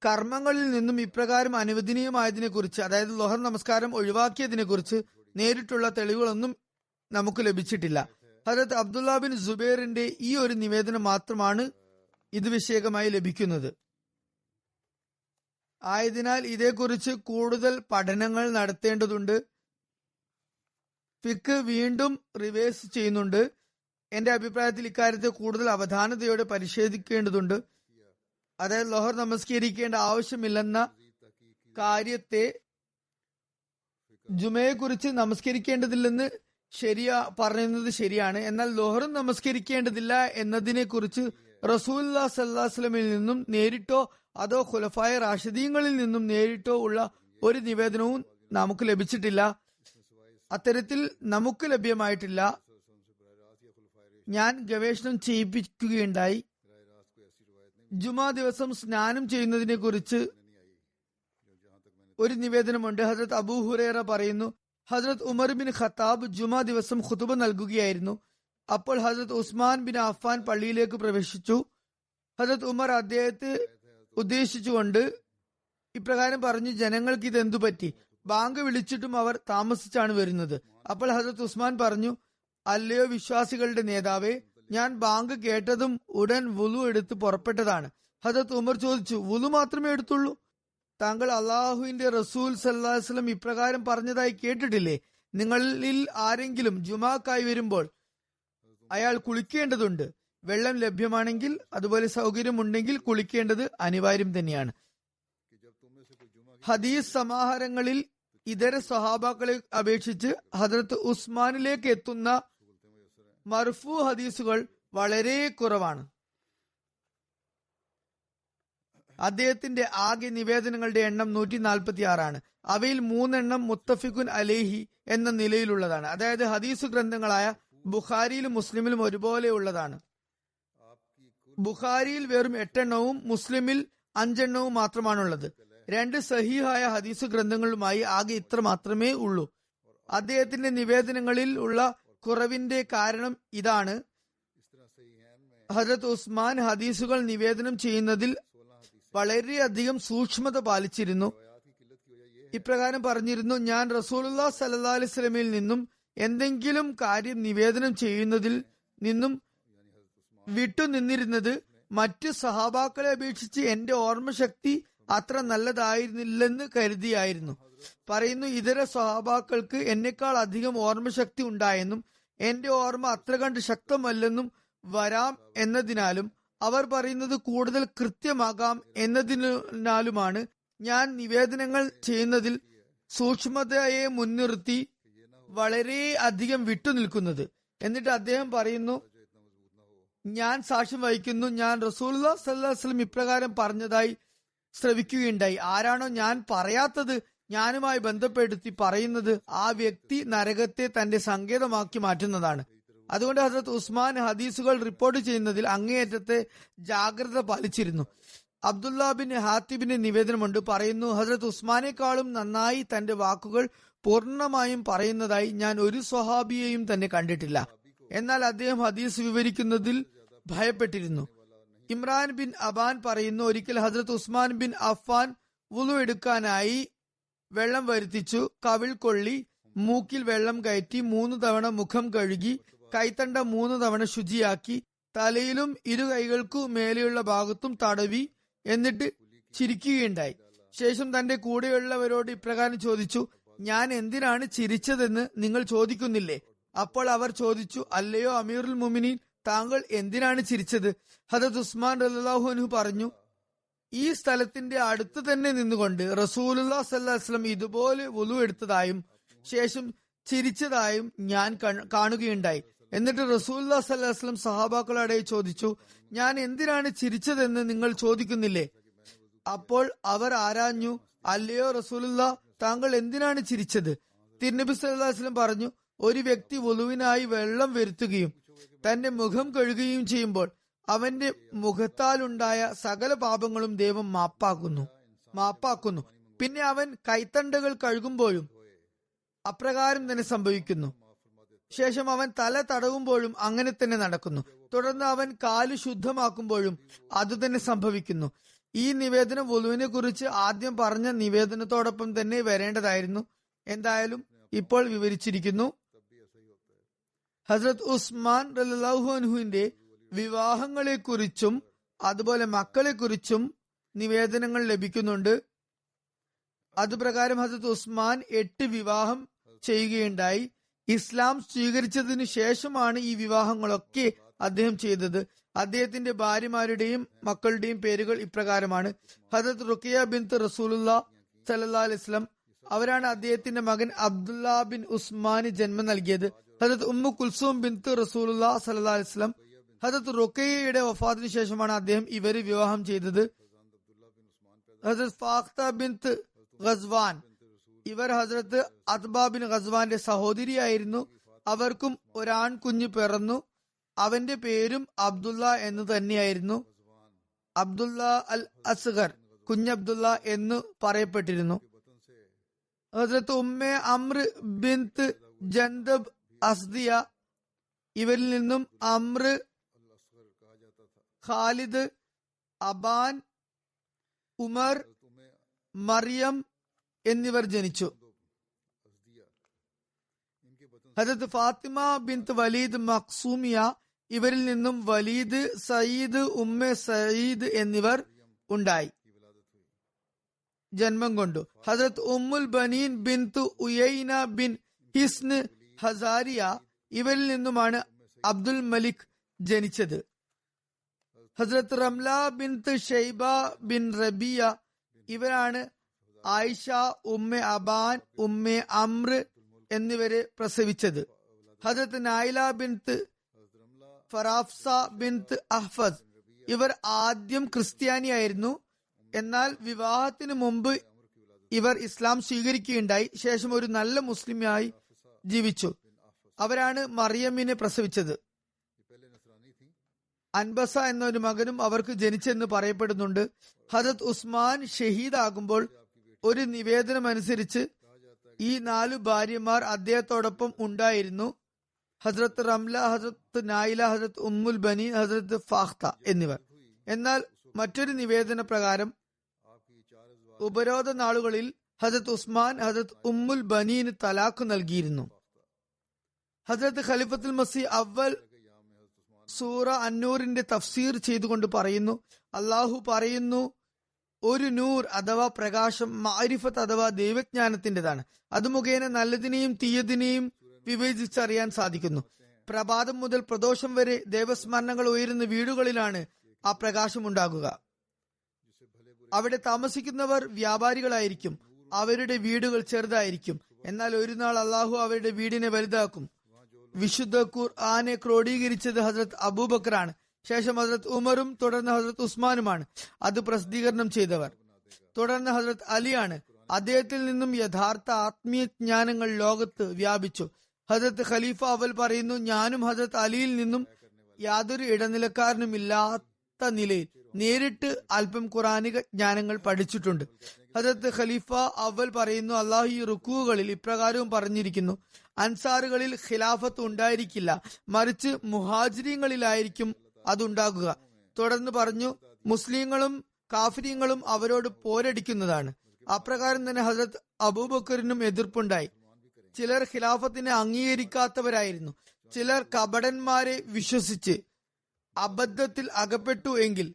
കർമ്മങ്ങളിൽ നിന്നും ഇപ്രകാരം അനുവദനീയമായതിനെ കുറിച്ച്, അതായത് ലോഹർ നമസ്കാരം ഒഴിവാക്കിയതിനെ കുറിച്ച് നേരിട്ടുള്ള തെളിവുകളൊന്നും നമുക്ക് ലഭിച്ചിട്ടില്ല. ഹദരത്ത് അബ്ദുള്ള ബിൻ സുബൈറിന്റെ ഈ ഒരു നിവേദനം മാത്രമാണ് ഇത് വിഷയകമായി ലഭിക്കുന്നത്. ആയതിനാൽ ഇതേക്കുറിച്ച് കൂടുതൽ പഠനങ്ങൾ നടത്തേണ്ടതുണ്ട്. ഫിഖ് വീണ്ടും റിവേഴ്സ് ചെയ്യുന്നുണ്ട്. എന്റെ അഭിപ്രായത്തിൽ ഇക്കാര്യത്തെ കൂടുതൽ അവധാനതയോടെ പരിശോധിക്കേണ്ടതുണ്ട്. അതായത് ലോഹർ നമസ്കരിക്കേണ്ട ആവശ്യമില്ലെന്ന കാര്യത്തെ ജുമയെ കുറിച്ച് നമസ്കരിക്കേണ്ടതില്ലെന്ന് പറയുന്നത് ശരിയാണ്. എന്നാൽ ലോഹറും നമസ്കരിക്കേണ്ടതില്ല എന്നതിനെ കുറിച്ച് റസൂലുള്ളാഹി സ്വല്ലല്ലാഹു അലൈഹി വസല്ലമയിൽ നിന്നും നേരിട്ടോ അതോ ഖുലഫായ റാഷിദീങ്ങളിൽ നിന്നും നേരിട്ടോ ഉള്ള ഒരു നിവേദനവും നമുക്ക് ലഭിച്ചിട്ടില്ല. അത്തരത്തിൽ നമുക്ക് ലഭ്യമായിട്ടില്ല. ഞാൻ ഗവേഷണം ചെയ്യിപ്പിക്കുകയുണ്ടായി. ജുമാ ദിവസം സ്നാനം ചെയ്യുന്നതിനെ കുറിച്ച് ഒരു നിവേദനമുണ്ട്. ഹസ്രത്ത് അബൂ ഹുറൈറ പറയുന്നു, ഹസ്രത്ത് ഉമർ ബിൻ ഖത്താബ് ജുമാ ദിവസം ഖുതുബ നൽകുകയായിരുന്നു. അപ്പോൾ ഹസ്രത്ത് ഉസ്മാൻ ബിൻ അഫ്ഫാൻ പള്ളിയിലേക്ക് പ്രവേശിച്ചു. ഹസ്രത്ത് ഉമർ അദ്ദേഹത്തെ ഉദ്ദേശിച്ചുകൊണ്ട് ഇപ്രകാരം പറഞ്ഞു, ജനങ്ങൾക്ക് ഇത് എന്തു പറ്റി? ബാങ്ക് വിളിച്ചിട്ടും അവർ താമസിച്ചാണ് വരുന്നത്. അപ്പോൾ ഹസ്രത്ത് ഉസ്മാൻ പറഞ്ഞു, അല്ലയോ വിശ്വാസികളുടെ നേതാവേ, ഞാൻ ബാങ്ക് കേട്ടതും ഉടൻ വുളു എടുത്ത് പുറപ്പെട്ടതാണ്. ഹസ്രത്ത് ഉമർ ചോദിച്ചു, വുളു മാത്രമേ എടുത്തുള്ളൂ? താങ്കൾ അള്ളാഹുവിന്റെ റസൂൽ സല്ലല്ലാഹു അലൈഹി വസല്ലം ഇപ്രകാരം പറഞ്ഞതായി കേട്ടിട്ടില്ലേ? നിങ്ങളിൽ ആരെങ്കിലും ജുമാക്കായി വരുമ്പോൾ അയാൾ കുളിക്കേണ്ടതുണ്ട്. വെള്ളം ലഭ്യമാണെങ്കിൽ, അതുപോലെ സൗകര്യമുണ്ടെങ്കിൽ കുളിക്കേണ്ടത് അനിവാര്യം തന്നെയാണ്. ഹദീസ് സമാഹാരങ്ങളിൽ ഇതര സ്വഹാബാക്കളെ അപേക്ഷിച്ച് ഹദ്രത്ത് ഉസ്മാനിലേക്ക് എത്തുന്ന മർഫു ഹദീസുകൾ വളരെ കുറവാണ്. അദ്ദേഹത്തിന്റെ ആകെ നിവേദനങ്ങളുടെ എണ്ണം 146 അവയിൽ 3 മുത്തഫിഖുൻ അലൈഹി എന്ന നിലയിലുള്ളതാണ്. അതായത് ഹദീസ് ഗ്രന്ഥങ്ങളായ ബുഖാരിയിലും മുസ്ലിമിലും ഒരുപോലെ ഉള്ളതാണ്. ബുഖാരിയിൽ വെറും 8 മുസ്ലിമിൽ 5 മാത്രമാണുള്ളത്. 2 സഹീഹായ ഹദീസ് ഗ്രന്ഥങ്ങളുമായി ആകെ ഇത്ര മാത്രമേ ഉള്ളൂ. അദ്ദേഹത്തിന്റെ നിവേദനങ്ങളിൽ ഉള്ള കുറവിന്റെ കാരണം ഇതാണ്. ഹദ്രത്ത് ഉസ്മാൻ ഹദീസുകൾ നിവേദനം ചെയ്യുന്നതിൽ വളരെയധികം സൂക്ഷ്മത പാലിച്ചിരുന്നു. ഇപ്രകാരം പറഞ്ഞിരുന്നു, ഞാൻ റസൂലുള്ളാഹി സ്വല്ലല്ലാഹു അലൈഹി വസല്ലമയിൽ നിന്നും എന്തെങ്കിലും കാര്യം നിവേദനം ചെയ്യുന്നതിൽ നിന്നും വിട്ടുനിന്നിരുന്നത് മറ്റ് സഹാബാക്കളെ അപേക്ഷിച്ച് എന്റെ ഓർമ്മശക്തി അത്ര നല്ലതായിരുന്നില്ലെന്ന് കരുതിയായിരുന്നു. പറയുന്നു, ഇതര സഹാബാക്കൾക്ക് എന്നെക്കാൾ അധികം ഓർമ്മശക്തി ഉണ്ടായെന്നും എന്റെ ഓർമ്മ അത്ര കണ്ട് ശക്തമല്ലെന്നും വരാം എന്നതിനാലും അവർ പറയുന്നത് കൂടുതൽ കൃത്യമാകാം എന്നതിനാലുമാണ് ഞാൻ നിവേദനങ്ങൾ ചെയ്യുന്നതിൽ സൂക്ഷ്മതയെ മുൻനിർത്തി വളരെ അധികം വിട്ടുനിൽക്കുന്നത്. എന്നിട്ട് അദ്ദേഹം പറയുന്നു, ഞാൻ സാക്ഷ്യം വഹിക്കുന്നു, ഞാൻ റസൂലുള്ളാഹി സ്വല്ലല്ലാഹു അലൈഹി വസല്ലം ഇപ്രകാരം പറഞ്ഞതായി ശ്രവിക്കുകയുണ്ടായി. ആരാണോ ഞാൻ പറയാത്തത് ഞാനുമായി ബന്ധപ്പെടുത്തി പറയുന്നത്, ആ വ്യക്തി നരകത്തെ തന്റെ സങ്കേതമാക്കി മാറ്റുന്നതാണ്. അതുകൊണ്ട് ഹസ്രത്ത് ഉസ്മാൻ ഹദീസുകൾ റിപ്പോർട്ട് ചെയ്യുന്നതിൽ അങ്ങേയറ്റത്തെ ജാഗ്രത പാലിച്ചിരുന്നു. Abdullah bin ഹാത്തിബിന്റെ നിവേദനമുണ്ട്. പറയുന്നു, ഹസ്രത്ത് ഉസ്മാനേക്കാളും നന്നായി തന്റെ വാക്കുകൾ പൂർണ്ണമായും പറയുന്നതായി ഞാൻ ഒരു സ്വഹാബിയെയും തന്നെ കണ്ടിട്ടില്ല. എന്നാൽ അദ്ദേഹം ഹദീസ് വിവരിക്കുന്നതിൽ ഭയപ്പെട്ടിരുന്നു. ഇമ്രാൻ ബിൻ അബാൻ പറയുന്നു, ഒരിക്കൽ ഹസ്രത്ത് ഉസ്മാൻ ബിൻ അഫ്ഫാൻ വുളു എടുക്കാനായി വെള്ളം വരുത്തിച്ചു. കവിൾ കൊള്ളി, മൂക്കിൽ വെള്ളം കയറ്റി 3 തവണ മുഖം കഴുകി, കൈത്തണ്ട 3 തവണ ശുചിയാക്കി, തലയിലും 2 കൈകൾക്കു മേലെയുള്ള ഭാഗത്തും തടവി, എന്നിട്ട് ചിരിക്കുകയുണ്ടായി. ശേഷം തന്റെ കൂടെയുള്ളവരോട് ഇപ്രകാരം ചോദിച്ചു, ഞാൻ എന്തിനാണ് ചിരിച്ചതെന്ന് നിങ്ങൾ ചോദിക്കുന്നില്ലേ? അപ്പോൾ അവർ ചോദിച്ചു, അല്ലയോ അമീറുൽ മുഅ്മിനീൻ, താങ്കൾ എന്തിനാണ് ചിരിച്ചത്? ഹദരത്ത് ഉസ്മാൻ റളിയല്ലാഹു അൻഹു പറഞ്ഞു, ഈ സ്ഥലത്തിന്റെ അടുത്ത് തന്നെ നിന്നുകൊണ്ട് റസൂലുള്ളാഹി സ്വല്ലല്ലാഹു അലൈഹി വസല്ലം ഇതുപോലെ വുളു എടുത്തതായും ശേഷം ചിരിച്ചതായും ഞാൻ കാണുകയുണ്ടായി. എന്നിട്ട് റസൂലുള്ളാഹി സ്വല്ലല്ലാഹു അലൈഹി വസല്ലം സഹാബാക്കളോട് ചോദിച്ചു, ഞാൻ എന്തിനാണ് ചിരിച്ചതെന്ന് നിങ്ങൾ ചോദിക്കുന്നില്ലേ? അപ്പോൾ അവർ ആരാഞ്ഞു, അല്ലയോ റസൂലുള്ളാഹ്, താങ്കൾ എന്തിനാണ് ചിരിച്ചത്? തിരുനബി സല്ലല്ലാഹു അലൈഹി വസല്ലം പറഞ്ഞു, ഒരു വ്യക്തി വുളുവിനായി വെള്ളം വരുത്തുകയും തന്റെ മുഖം കഴുകുകയും ചെയ്യുമ്പോൾ അവന്റെ മുഖത്താലുണ്ടായ സകല പാപങ്ങളും ദൈവം മാപ്പാക്കുന്നു. പിന്നെ അവൻ കൈത്തണ്ടകൾ കഴുകുമ്പോഴും അപ്രകാരം തന്നെ സംഭവിക്കുന്നു. ശേഷം അവൻ തല തടവുമ്പോഴും അങ്ങനെ തന്നെ നടക്കുന്നു. തുടർന്ന് അവൻ കാല് ശുദ്ധമാക്കുമ്പോഴും അതുതന്നെ സംഭവിക്കുന്നു. ഈ നിവേദനം വുളുവിനെ കുറിച്ച് ആദ്യം പറഞ്ഞ നിവേദനത്തോടൊപ്പം തന്നെ വരേണ്ടതായിരുന്നു. എന്തായാലും ഇപ്പോൾ വിവരിച്ചിരിക്കുന്നു. ഹസ്രത്ത് ഉസ്മാൻ റളിയല്ലാഹു അൻഹുവിന്റെ വിവാഹങ്ങളെ കുറിച്ചും അതുപോലെ മക്കളെ കുറിച്ചും നിവേദനങ്ങൾ ലഭിക്കുന്നുണ്ട്. അതുപ്രകാരം ഹസ്രത്ത് ഉസ്മാൻ 8 വിവാഹം ചെയ്യുകയുണ്ടായി. ഇസ്ലാം സ്വീകരിച്ചതിനു ശേഷമാണ് ഈ വിവാഹങ്ങളൊക്കെ അദ്ദേഹം ചെയ്തത്. അദ്ദേഹത്തിന്റെ ഭാര്യമാരുടെയും മക്കളുടെയും പേരുകൾ ഇപ്രകാരമാണ്: ഹദരത്ത് റുഖിയ ബിൻത്ത് റസൂലുള്ളാഹി സ്വല്ലല്ലാഹു അലൈഹി വസല്ലം, അവരാണ് അദ്ദേഹത്തിന്റെ മകൻ അബ്ദുല്ല ബിൻ ഉസ്മാന് ജന്മം നൽകിയത്. ഹദരത്ത് ഉമ്മു കുൽസൂം ബിൻത്ത് റസൂലുള്ളാഹി സ്വല്ലല്ലാഹു അലൈഹി വസല്ലം, ഹദരത്ത് റുഖിയയുടെ വഫാത്തിന് ശേഷമാണ് അദ്ദേഹം ഇവരെ വിവാഹം ചെയ്തത്. ഹദരത്ത് ഫാഖ്ത ബിൻത്ത് ഗസ്വാൻ, ഇവർ ഹദരത്ത് അത്ബ ബിൻ ഗസ്വാന്റെ സഹോദരിയായിരുന്നു. അവർക്കും ഒരാൺ കുഞ്ഞ് പിറന്നു. അവന്റെ പേരും അബ്ദുള്ള എന്ന് തന്നെയായിരുന്നു. അബ്ദുള്ള അൽ അസ്ഗർ, കുഞ്ഞബ്ദുള്ള എന്ന് പറയപ്പെട്ടിരുന്നു. ഹസ്രത്ത് ഉമ്മെ അമ്ര ബിൻത്ത് ജന്ദബ് അസ്ദിയ, ഇവരിൽ നിന്നും അമ്ര, ഖാലിദ്, അബാൻ, ഉമർ, മറിയം എന്നിവർ ജനിച്ചു. ഹദരത്ത് ഫാത്തിമ ബിൻത്ത് വലീദ് മഖ്സൂമിയ, ഇവരിൽ നിന്നും വലീദ്, സയ്യിദ്, ഉമ്മെ സയ്യിദ് എന്നിവർ ഉണ്ടായി, ജന്മം കൊണ്ടു. ഹദരത്ത് ഉമ്മുൽ ബനീൻ ബിൻത്ത് ഉയൈന ബിൻ ഹിസ്ന് ഹസാരിയ, ഇവരിൽ നിന്നുമാണ് അബ്ദുൽ മലിക് ജനിച്ചത്. ഹസ്രത്ത് റംല ബിൻത്ത് ഷൈബ ബിൻ റബിയ, ഇവരാണ് ആയിഷ, ഉമ്മെ അബാൻ, ഉമ്മെ അമ്ര എന്നിവരെ പ്രസവിച്ചത്. ഹസ്രത്ത് നായില ബിൻത്ത് ഫറാഫ്സ ബിൻത്ത് അഹ്ഫസ്, ഇവർ ആദ്യം ക്രിസ്ത്യാനിയായിരുന്നു. എന്നാൽ വിവാഹത്തിന് മുമ്പ് ഇവർ ഇസ്ലാം സ്വീകരിക്കുകയുണ്ടായി. ശേഷം ഒരു നല്ല മുസ്ലിമായി ജീവിച്ചു. അവരാണ് മറിയമ്മിനെ പ്രസവിച്ചത്. അൻബസ എന്നൊരു മകനും അവർക്ക് ജനിച്ചെന്ന് പറയപ്പെടുന്നുണ്ട്. ഹദരത്ത് ഉസ്മാൻ ഷഹീദാകുമ്പോൾ ഒരു നിവേദനം അനുസരിച്ച് ഈ 4 ഭാര്യമാർ അദ്ദേഹത്തോടൊപ്പം ഉണ്ടായിരുന്നു: ഹസ്രത്ത് റംല, ഹസ്രത്ത് നായില, ഹസ്രത്ത് ഉമ്മുൽ ബനീൻ, ഹസ്രത്ത് ഫാഖ്ത എന്നിവർ. എന്നാൽ മറ്റൊരു നിവേദന പ്രകാരം ഉപരോധ നാളുകളിൽ ഹസ്രത്ത് ഉസ്മാൻ ഹസ്രത്ത് ഉമ്മുൽ ബനീന് തലാഖ് നൽകിയിരുന്നു. ഹസ്രത്ത് ഖലീഫത്തുൽ മസീഹ് അവൽ സൂറ അന്നൂറിന്റെ തഫ്സീർ ചെയ്തുകൊണ്ട് പറയുന്നു, അള്ളാഹു പറയുന്നു, ഒരു നൂർ അഥവാ പ്രകാശം മാരിഫത്ത് അഥവാ ദൈവജ്ഞാനത്തിൻ്റെതാണ്. അത് മുഖേന നല്ലതിനെയും തീയതിനെയും വിവേചിച്ചറിയാൻ സാധിക്കുന്നു. പ്രഭാതം മുതൽ പ്രദോഷം വരെ ദേവസ്മരണങ്ങൾ ഉയരുന്ന വീടുകളിലാണ് ആ പ്രകാശം ഉണ്ടാകുക. അവിടെ താമസിക്കുന്നവർ വ്യാപാരികളായിരിക്കും. അവരുടെ വീടുകൾ ചെറുതായിരിക്കും. എന്നാൽ ഒരു നാൾ അള്ളാഹു അവരുടെ വീടിനെ വലുതാക്കും. വിശുദ്ധ ഖുർആനെ ക്രോഡീകരിച്ചത് ഹസ്രത്ത് അബൂബക്കറാണ്. ശേഷം ഹസ്രത്ത് ഉമറും തുടർന്ന് ഹസ്രത്ത് ഉസ്മാനുമാണ് അത് പ്രസിദ്ധീകരണം ചെയ്തവർ. തുടർന്ന് ഹസ്രത്ത് അലിയാണ്. അദ്ദേഹത്തിൽ നിന്നും യഥാർത്ഥ ആത്മീയ ജ്ഞാനങ്ങൾ ലോകത്ത് വ്യാപിച്ചു. ഹസ്രത്ത് ഖലീഫ അവൽ പറയുന്നു, ഞാനും ഹസ്രത്ത് അലിയിൽ നിന്നും യാതൊരു ഇടനിലക്കാരനുമില്ലാത്ത നിലയിൽ നേരിട്ട് അല്പം ഖുറാനിക ജ്ഞാനങ്ങൾ പഠിച്ചിട്ടുണ്ട്. ഹസ്രത്ത് ഖലീഫ അവൽ പറയുന്നു, അള്ളാഹു ഈ റുക്കുകളിൽ ഇപ്രകാരവും പറഞ്ഞിരിക്കുന്നു, അൻസാറുകളിൽ ഖിലാഫത്ത് ഉണ്ടായിരിക്കില്ല, മറിച്ച് മുഹാജിരീങ്ങളിലായിരിക്കും അതുണ്ടാകുക. തുടർന്ന് പറഞ്ഞു, മുസ്ലിങ്ങളും കാഫിര്യങ്ങളും അവരോട് പോരടിക്കുന്നതാണ്. അപ്രകാരം തന്നെ ഹസ്രത്ത് അബൂബക്കറിനും എതിർപ്പുണ്ടായി. ചിലർ ഖിലാഫത്തിനെ അംഗീകരിക്കാത്തവരായിരുന്നു. ചിലർ കപടന്മാരെ വിശ്വസിച്ച് അബദ്ധത്തിൽ അകപ്പെട്ടു എങ്കിൽ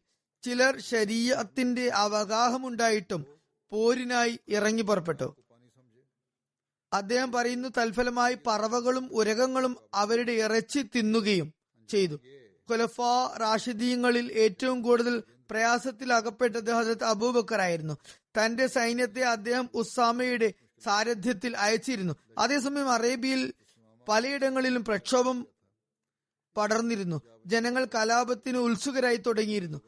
ചിലർ ശരീഅത്തിന്റെ അവഗാഹമുണ്ടായിട്ടും പോരിനായി ഇറങ്ങി പുറപ്പെട്ടു. അദ്ദേഹം പറയുന്നു, തൽഫലമായി പറവകളും ഉരകങ്ങളും അവരുടെ ഇറച്ചി തിന്നുകയും ചെയ്തു. ഖുലഫാ റാഷിദീങ്ങളിൽ ഏറ്റവും കൂടുതൽ പ്രയാസത്തിൽ അകപ്പെട്ടത് ഹസരത്ത് അബൂബക്കർ ആയിരുന്നു. തന്റെ സൈന്യത്തെ അദ്ദേഹം ഉസാമയുടെ സാരഥ്യത്തിൽ അയച്ചിരുന്നു. അതേസമയം അറേബ്യയിൽ പലയിടങ്ങളിലും പ്രക്ഷോഭം പടർന്നിരുന്നു. ജനങ്ങൾ കലാപത്തിന് ഉത്സുകരായി തുടങ്ങിയിരുന്നു.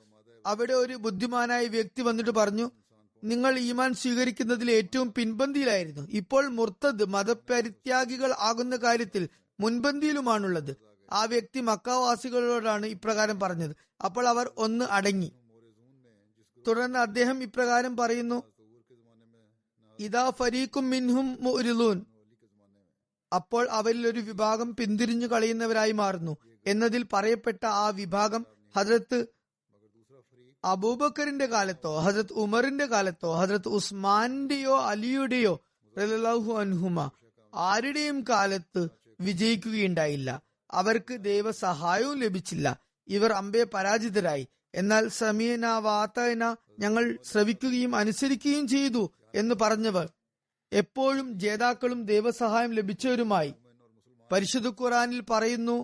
അവിടെ ഒരു ബുദ്ധിമാനായ വ്യക്തി വന്നിട്ട് പറഞ്ഞു, നിങ്ങൾ ഈമാൻ സ്വീകരിക്കുന്നതിൽ ഏറ്റവും പിൻപന്തിയിലായിരുന്നു. ഇപ്പോൾ മുർത്തദ് മതപരിത്യാഗികൾ ആകുന്ന കാര്യത്തിൽ മുൻപന്തിയിലുമാണുള്ളത്. ആ വ്യക്തി മക്കാവാസികളോടാണ് ഇപ്രകാരം പറഞ്ഞത്. അപ്പോൾ അവർ ഒന്ന് അടങ്ങി. തുടർന്ന് അദ്ദേഹം ഇപ്രകാരം പറയുന്നു, ഇദാ ഫരീഖും മിൻഹും മുഅ്രിദൂൻ, അപ്പോൾ അവരിൽ ഒരു വിഭാഗം പിന്തിരിഞ്ഞു കളയുന്നവരായി മാറുന്നു എന്നതിൽ പറയപ്പെട്ട ആ വിഭാഗം ഹദ്രത്ത് അബൂബക്കറിന്റെ കാലത്തോ ഹദ്രത്ത് ഉമറിന്റെ കാലത്തോ ഹദ്രത്ത് ഉസ്മാന്റെയോ അലിയുടെയോ റളിയല്ലാഹു അൻഹുമ ആരുടെയും കാലത്ത് വിജയിക്കുകയുണ്ടായില്ല. അവർക്ക് ദൈവസഹായവും ലഭിച്ചില്ല. ഇവർ അമ്പെ പരാജിതരായി. എന്നാൽ സമീന വാതന, ഞങ്ങൾ ശ്രവിക്കുകയും അനുസരിക്കുകയും ചെയ്തു എന്ന് പറഞ്ഞവർ എപ്പോഴും ജേതാക്കളും ദൈവസഹായം ലഭിച്ചവരുമായി. പരിശുദ്ധ ഖുർആനിൽ പറയുന്നു,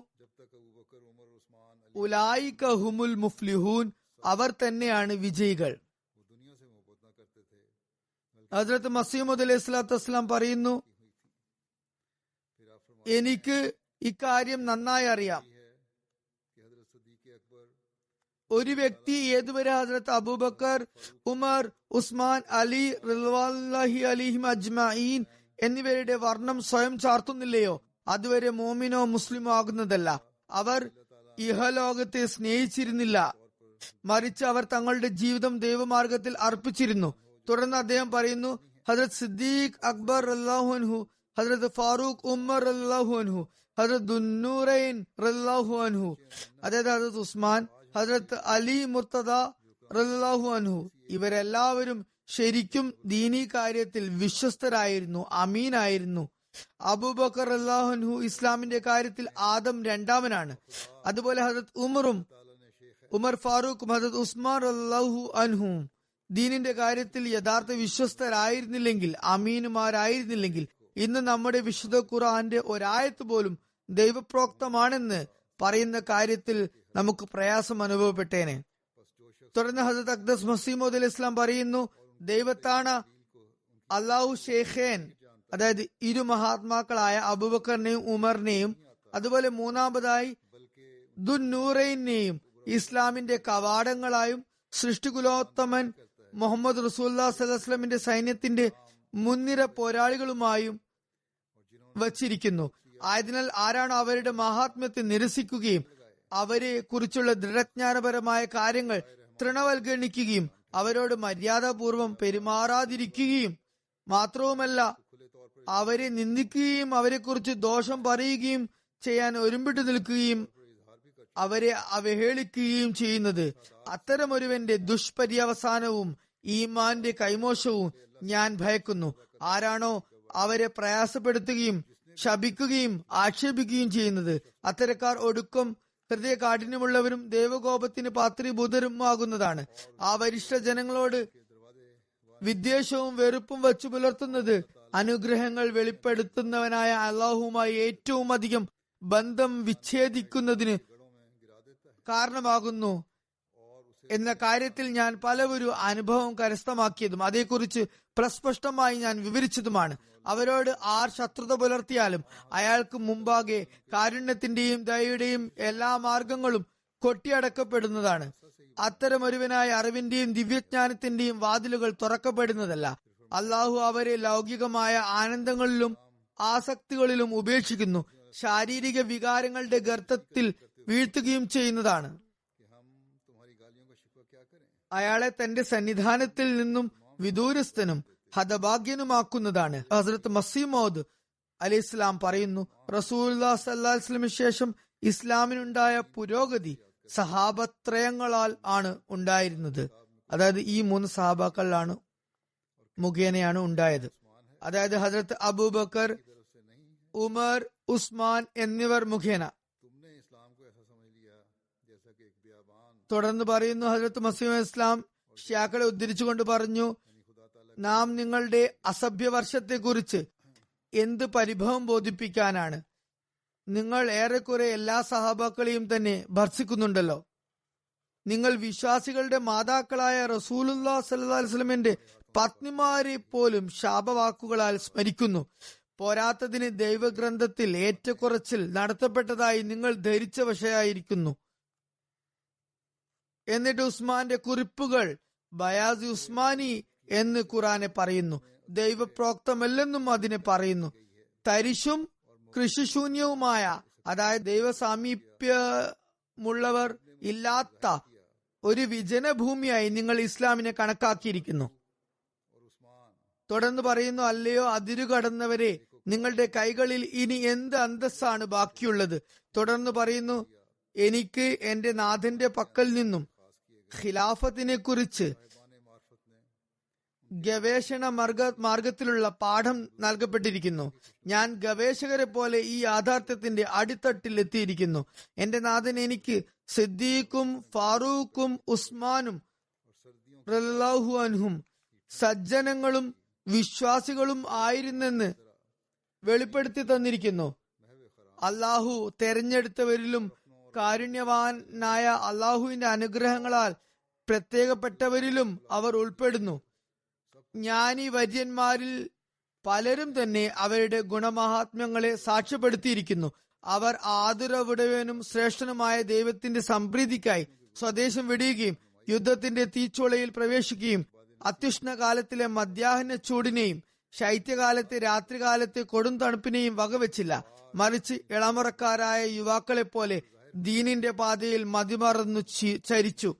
ഉലൈക ഹുമുൽ മുഫ്ലിഹൂൻ, അവർ തന്നെയാണ് വിജയികൾ. ഹദ്രത്ത് മസീഹ് അലൈഹി സ്വലാത്തു വസ്സലാം പറയുന്നു, എനിക്ക് ഇക്കാര്യം നന്നായി അറിയാം. ഒരു വ്യക്തി ഏതുവരെ ഹദ്രത്ത് അബൂബക്കർ, ഉമർ, ഉസ്മാൻ, അലി റളിയല്ലാഹു അലൈഹിം അജ്മഈൻ എന്നിവരുടെ വർണ്ണം സ്വയം ചാർത്തുന്നില്ലയോ അതുവരെ മോമിനോ മുസ്ലിമോ ആകുന്നതല്ല. അവർ ഇഹലോകത്തെ സ്നേഹിച്ചിരുന്നില്ല, മറിച്ച് അവർ തങ്ങളുടെ ജീവിതം ദൈവമാർഗത്തിൽ അർപ്പിച്ചിരുന്നു. തുടർന്ന് അദ്ദേഹം പറയുന്നു, ഹദ്രത്ത് സിദ്ദീഖ് അക്ബർ റളിയല്ലാഹു അൻഹു, ഹദ്രത്ത് ഫാറൂഖ് ഉമർ റളിയല്ലാഹു അൻഹു, ഹദ്രത്ത് ദുന്നൂറൈൻ റളിയല്ലാഹു അൻഹു, അതായത് ഹദ്രത്ത് ഉസ്മാൻ, ഹദ്രത്ത് അലി മുർത്തദ റളിയല്ലാഹു അൻഹു, ഇവരെല്ലാവരും ശരിക്കും ദീനീ കാര്യത്തിൽ വിശ്വസ്തരായിരുന്നു, അമീനായിരുന്നു. അബൂബക്കർ റളിയല്ലാഹു അൻഹു ഇസ്ലാമിന്റെ കാര്യത്തിൽ ആദം രണ്ടാമനാണ്. അതുപോലെ ഹദ്രത്ത് ഉമർ ഫാറൂഖും ഹദ്രത്ത് ഉസ്മാൻ റളിയല്ലാഹു അൻഹു ദീനിന്റെ കാര്യത്തിൽ യഥാർത്ഥ വിശ്വസ്തരായിരുന്നില്ലെങ്കിൽ, അമീനുമാരായിരുന്നില്ലെങ്കിൽ ഇന്ന് നമ്മുടെ വിശുദ്ധ ഖുർആന്റെ ഒരായത്ത് പോലും ദൈവപ്രോക്തമാണെന്ന് പറയുന്ന കാര്യത്തിൽ നമുക്ക് പ്രയാസം അനുഭവപ്പെട്ടേനെ. തുടർന്ന് ഹസരത്ത് അഖ്ദസ് മസീഹ് മൗഊദ് അലൈഹി ഇസ്ലാം പറയുന്നു, ദൈവത്താണ് അല്ലാഹു ഷേഖേൻ, അതായത് ഇരു മഹാത്മാക്കളായ അബൂബക്കറിനെയും ഉമറിനെയും അതുപോലെ മൂന്നാമതായി ദുന്നൂറൈനെയും ഇസ്ലാമിന്റെ കവാടങ്ങളായും സൃഷ്ടികുലോത്തമൻ മുഹമ്മദ് റസൂലുള്ളാഹി സ്വല്ലല്ലാഹു അലൈഹി വസല്ലമിന്റെ സൈന്യത്തിന്റെ മുൻനിര പോരാളികളുമായും വച്ചിരിക്കുന്നു. ആയതിനാൽ ആരാണ് അവരുടെ മഹാത്മ്യത്തെ നിരസിക്കുകയും അവരെ കുറിച്ചുള്ള ദൃഢജ്ഞാനപരമായ കാര്യങ്ങൾ തൃണവൽഗണിക്കുകയും അവരോട് മര്യാദാപൂർവം പെരുമാറാതിരിക്കുകയും മാത്രവുമല്ല അവരെ നിന്ദിക്കുകയും അവരെക്കുറിച്ച് ദോഷം പറയുകയും ചെയ്യാൻ ഒരുമ്പിട്ട് നിൽക്കുകയും അവരെ അവഹേളിക്കുകയും ചെയ്യുന്നത്, അത്തരമൊരുവന്റെ ദുഷ്പര്യവസാനവും ഈമാന്റെ കൈമോശവും ഞാൻ ഭയക്കുന്നു. ആരാണോ അവരെ പ്രയാസപ്പെടുത്തുകയും ശപിക്കുകയും ആക്ഷേപിക്കുകയും ചെയ്യുന്നത്, അത്തരക്കാർ ഒടുക്കം ഹൃദയ കാഠിന്യമുള്ളവരും ദൈവകോപത്തിന് പാത്രീഭൂതരുമാകുന്നതാണ്. ആ വരിഷ്ഠ ജനങ്ങളോട് വിദ്വേഷവും വെറുപ്പും വച്ചു പുലർത്തുന്നത് അനുഗ്രഹങ്ങൾ വെളിപ്പെടുത്തുന്നവനായ അള്ളാഹുവുമായി ഏറ്റവും അധികം ബന്ധം വിച്ഛേദിക്കുന്നതിന് കാരണമാകുന്നു എന്ന കാര്യത്തിൽ ഞാൻ പലവരും അനുഭവം കരസ്ഥമാക്കിയതും അതേക്കുറിച്ച് പ്രസ്പഷ്ടമായി ഞാൻ വിവരിച്ചതുമാണ്. അവരോട് ആർ ശത്രുത പുലർത്തിയാലും അയാൾക്ക് മുമ്പാകെ കാരുണ്യത്തിന്റെയും ദയയുടെയും എല്ലാ മാർഗങ്ങളും കൊട്ടിയടക്കപ്പെടുന്നതാണ്. അത്തരമൊരുവനായ അറിവിന്റെയും ദിവ്യജ്ഞാനത്തിന്റെയും വാതിലുകൾ തുറക്കപ്പെടുന്നതല്ല. അള്ളാഹു അവരെ ലൗകികമായ ആനന്ദങ്ങളിലും ആസക്തികളിലും ഉപേക്ഷിക്കുന്നു, ശാരീരിക വികാരങ്ങളുടെ ഗർത്തത്തിൽ വീഴ്ത്തുകയും ചെയ്യുന്നതാണ്. അയാളെ തന്റെ സന്നിധാനത്തിൽ നിന്നും വിദൂരസ്ഥനും ഹതഭാഗ്യനുമാക്കുന്നതാണ്. ഹസ്രത്ത് മസീഹ് മൗഊദ് അലൈഹി ഇസ്ലാം പറയുന്നു, റസൂലുള്ളാഹി സ്വല്ലല്ലാഹു അലൈഹി വസല്ലമയ്ക്ക് ശേഷം ഇസ്ലാമിനുണ്ടായ പുരോഗതി സഹാബത്രയങ്ങളാൽ ആണ് ഉണ്ടായിരുന്നത്. അതായത് ഈ 3 സഹാബാക്കളാണ് മുഖേനയാണ് ഉണ്ടായത്. അതായത് ഹസ്രത്ത് അബൂബക്കർ, ഉമർ, ഉസ്മാൻ എന്നിവർ മുഖേന. തുടർന്ന് പറയുന്നു, ഹസ്രത്ത് മസീഹ് ഇസ്ലാം ഷിയാക്കളെ ഉദ്ധരിച്ചുകൊണ്ട് പറഞ്ഞു, നാം നിങ്ങളുടെ അസഭ്യവർഷത്തെ കുറിച്ച് എന്ത് പരിഭവം ബോധിപ്പിക്കാനാണ്. നിങ്ങൾ ഏറെക്കുറെ എല്ലാ സഹാബാക്കളെയും തന്നെ ഭർസിക്കുന്നുണ്ടല്ലോ. നിങ്ങൾ വിശ്വാസികളുടെ മാതാക്കളായ റസൂലുള്ളാഹി സ്വല്ലല്ലാഹു അലൈഹി വസല്ലമയുടെ പത്നിമാരെ പോലും ശാപവാക്കുകളാൽ സ്മരിക്കുന്നു. പോരാത്തതിന് ദൈവഗ്രന്ഥത്തിൽ ഏറ്റക്കുറച്ചിൽ നടത്തപ്പെട്ടതായി നിങ്ങൾ ധരിച്ച വശയായിരിക്കുന്നു. എന്നിട്ട് ഉസ്മാന്റെ കുറിപ്പുകൾ ബയാസി ഉസ്മാനി എന്ന് ഖുറാനെ പറയുന്നു. ദൈവപ്രോക്തമല്ലെന്നും അതിനെ പറയുന്നു. തരിശും കൃഷിശൂന്യവുമായ, അതായത് ദൈവസാമീപ്യമുള്ളവർ ഇല്ലാത്ത ഒരു വിജനഭൂമിയായി നിങ്ങൾ ഇസ്ലാമിനെ കണക്കാക്കിയിരിക്കുന്നു. തുടർന്ന് പറയുന്നു, അല്ലയോ അതിരുകടന്നവരെ, നിങ്ങളുടെ കൈകളിൽ ഇനി എന്ത് അന്തസ്സാണ് ബാക്കിയുള്ളത്? തുടർന്ന് പറയുന്നു, എനിക്ക് എന്റെ നാഥന്റെ പക്കൽ നിന്നും ഖിലാഫത്തിനെ കുറിച്ച് ഗവേഷണ മാർഗത്തിലുള്ള പാഠം നൽകപ്പെട്ടിരിക്കുന്നു. ഞാൻ ഗവേഷകരെ പോലെ ഈ യാഥാർത്ഥ്യത്തിന്റെ അടിത്തട്ടിൽ എത്തിയിരിക്കുന്നു. എന്റെ നാഥൻ എനിക്ക് സിദ്ദീഖും ഫാറൂഖും ഉസ്മാനും റളിയല്ലാഹു അൻഹും സജ്ജനങ്ങളും വിശ്വാസികളും ആയിരുന്നെന്ന് വെളിപ്പെടുത്തി തന്നിരിക്കുന്നു. അള്ളാഹു തെരഞ്ഞെടുത്തവരിലും കാരുണ്യവാനായ അള്ളാഹുവിന്റെ അനുഗ്രഹങ്ങളാൽ പ്രത്യേകപ്പെട്ടവരിലും അവർ ഉൾപ്പെടുന്നു. ജ്ഞാനി വര്യന്മാരിൽ പലരും തന്നെ അവരുടെ ഗുണമഹാത്മ്യങ്ങളെ സാക്ഷ്യപ്പെടുത്തിയിരിക്കുന്നു. അവർ ആദരവുടവനും ശ്രേഷ്ഠനുമായ ദൈവത്തിന്റെ സംപ്രീതിക്കായി സ്വദേശം വെടിയുകയും യുദ്ധത്തിന്റെ തീച്ചൂളയിൽ പ്രവേശിക്കുകയും അത്യുഷ്ണകാലത്തിലെ മധ്യാഹ്ന ചൂടിനെയും ശൈത്യകാലത്തെ രാത്രികാലത്തെ കൊടും തണുപ്പിനെയും വകവെച്ചില്ല. മറിച്ച് ഇളമുറക്കാരായ യുവാക്കളെ പോലെ ദീനിന്റെ പാതയിൽ മതിമറന്നു ചരിച്ചു.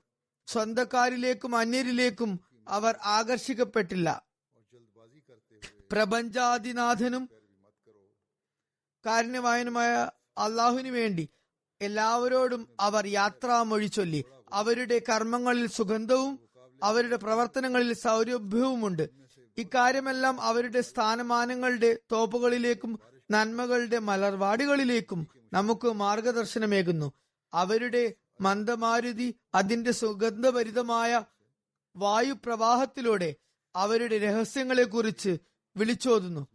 സ്വന്തക്കാരിലേക്കും അന്യരിലേക്കും അവർ ആകർഷിക്കപ്പെട്ടില്ല. പ്രപഞ്ചാദിനാഥനും കാരുണ്യവായനുമായ അള്ളാഹുവിനു വേണ്ടി എല്ലാവരോടും അവർ യാത്രാമൊഴി ചൊല്ലി. അവരുടെ കർമ്മങ്ങളിൽ സുഗന്ധവും അവരുടെ പ്രവർത്തനങ്ങളിൽ സൗരഭ്യവുമുണ്ട്. ഇക്കാര്യമെല്ലാം അവരുടെ സ്ഥാനമാനങ്ങളുടെ തോപ്പുകളിലേക്കും നന്മകളുടെ മലർവാടികളിലേക്കും നമുക്ക് മാർഗദർശനമേകുന്നു. അവരുടെ മന്ദമാരുതി അതിന്റെ സുഗന്ധഭരിതമായ വായുപ്രവാഹത്തിലൂടെ അവരുടെ രഹസ്യങ്ങളെ കുറിച്ച് വിളിച്ചോതുന്നു.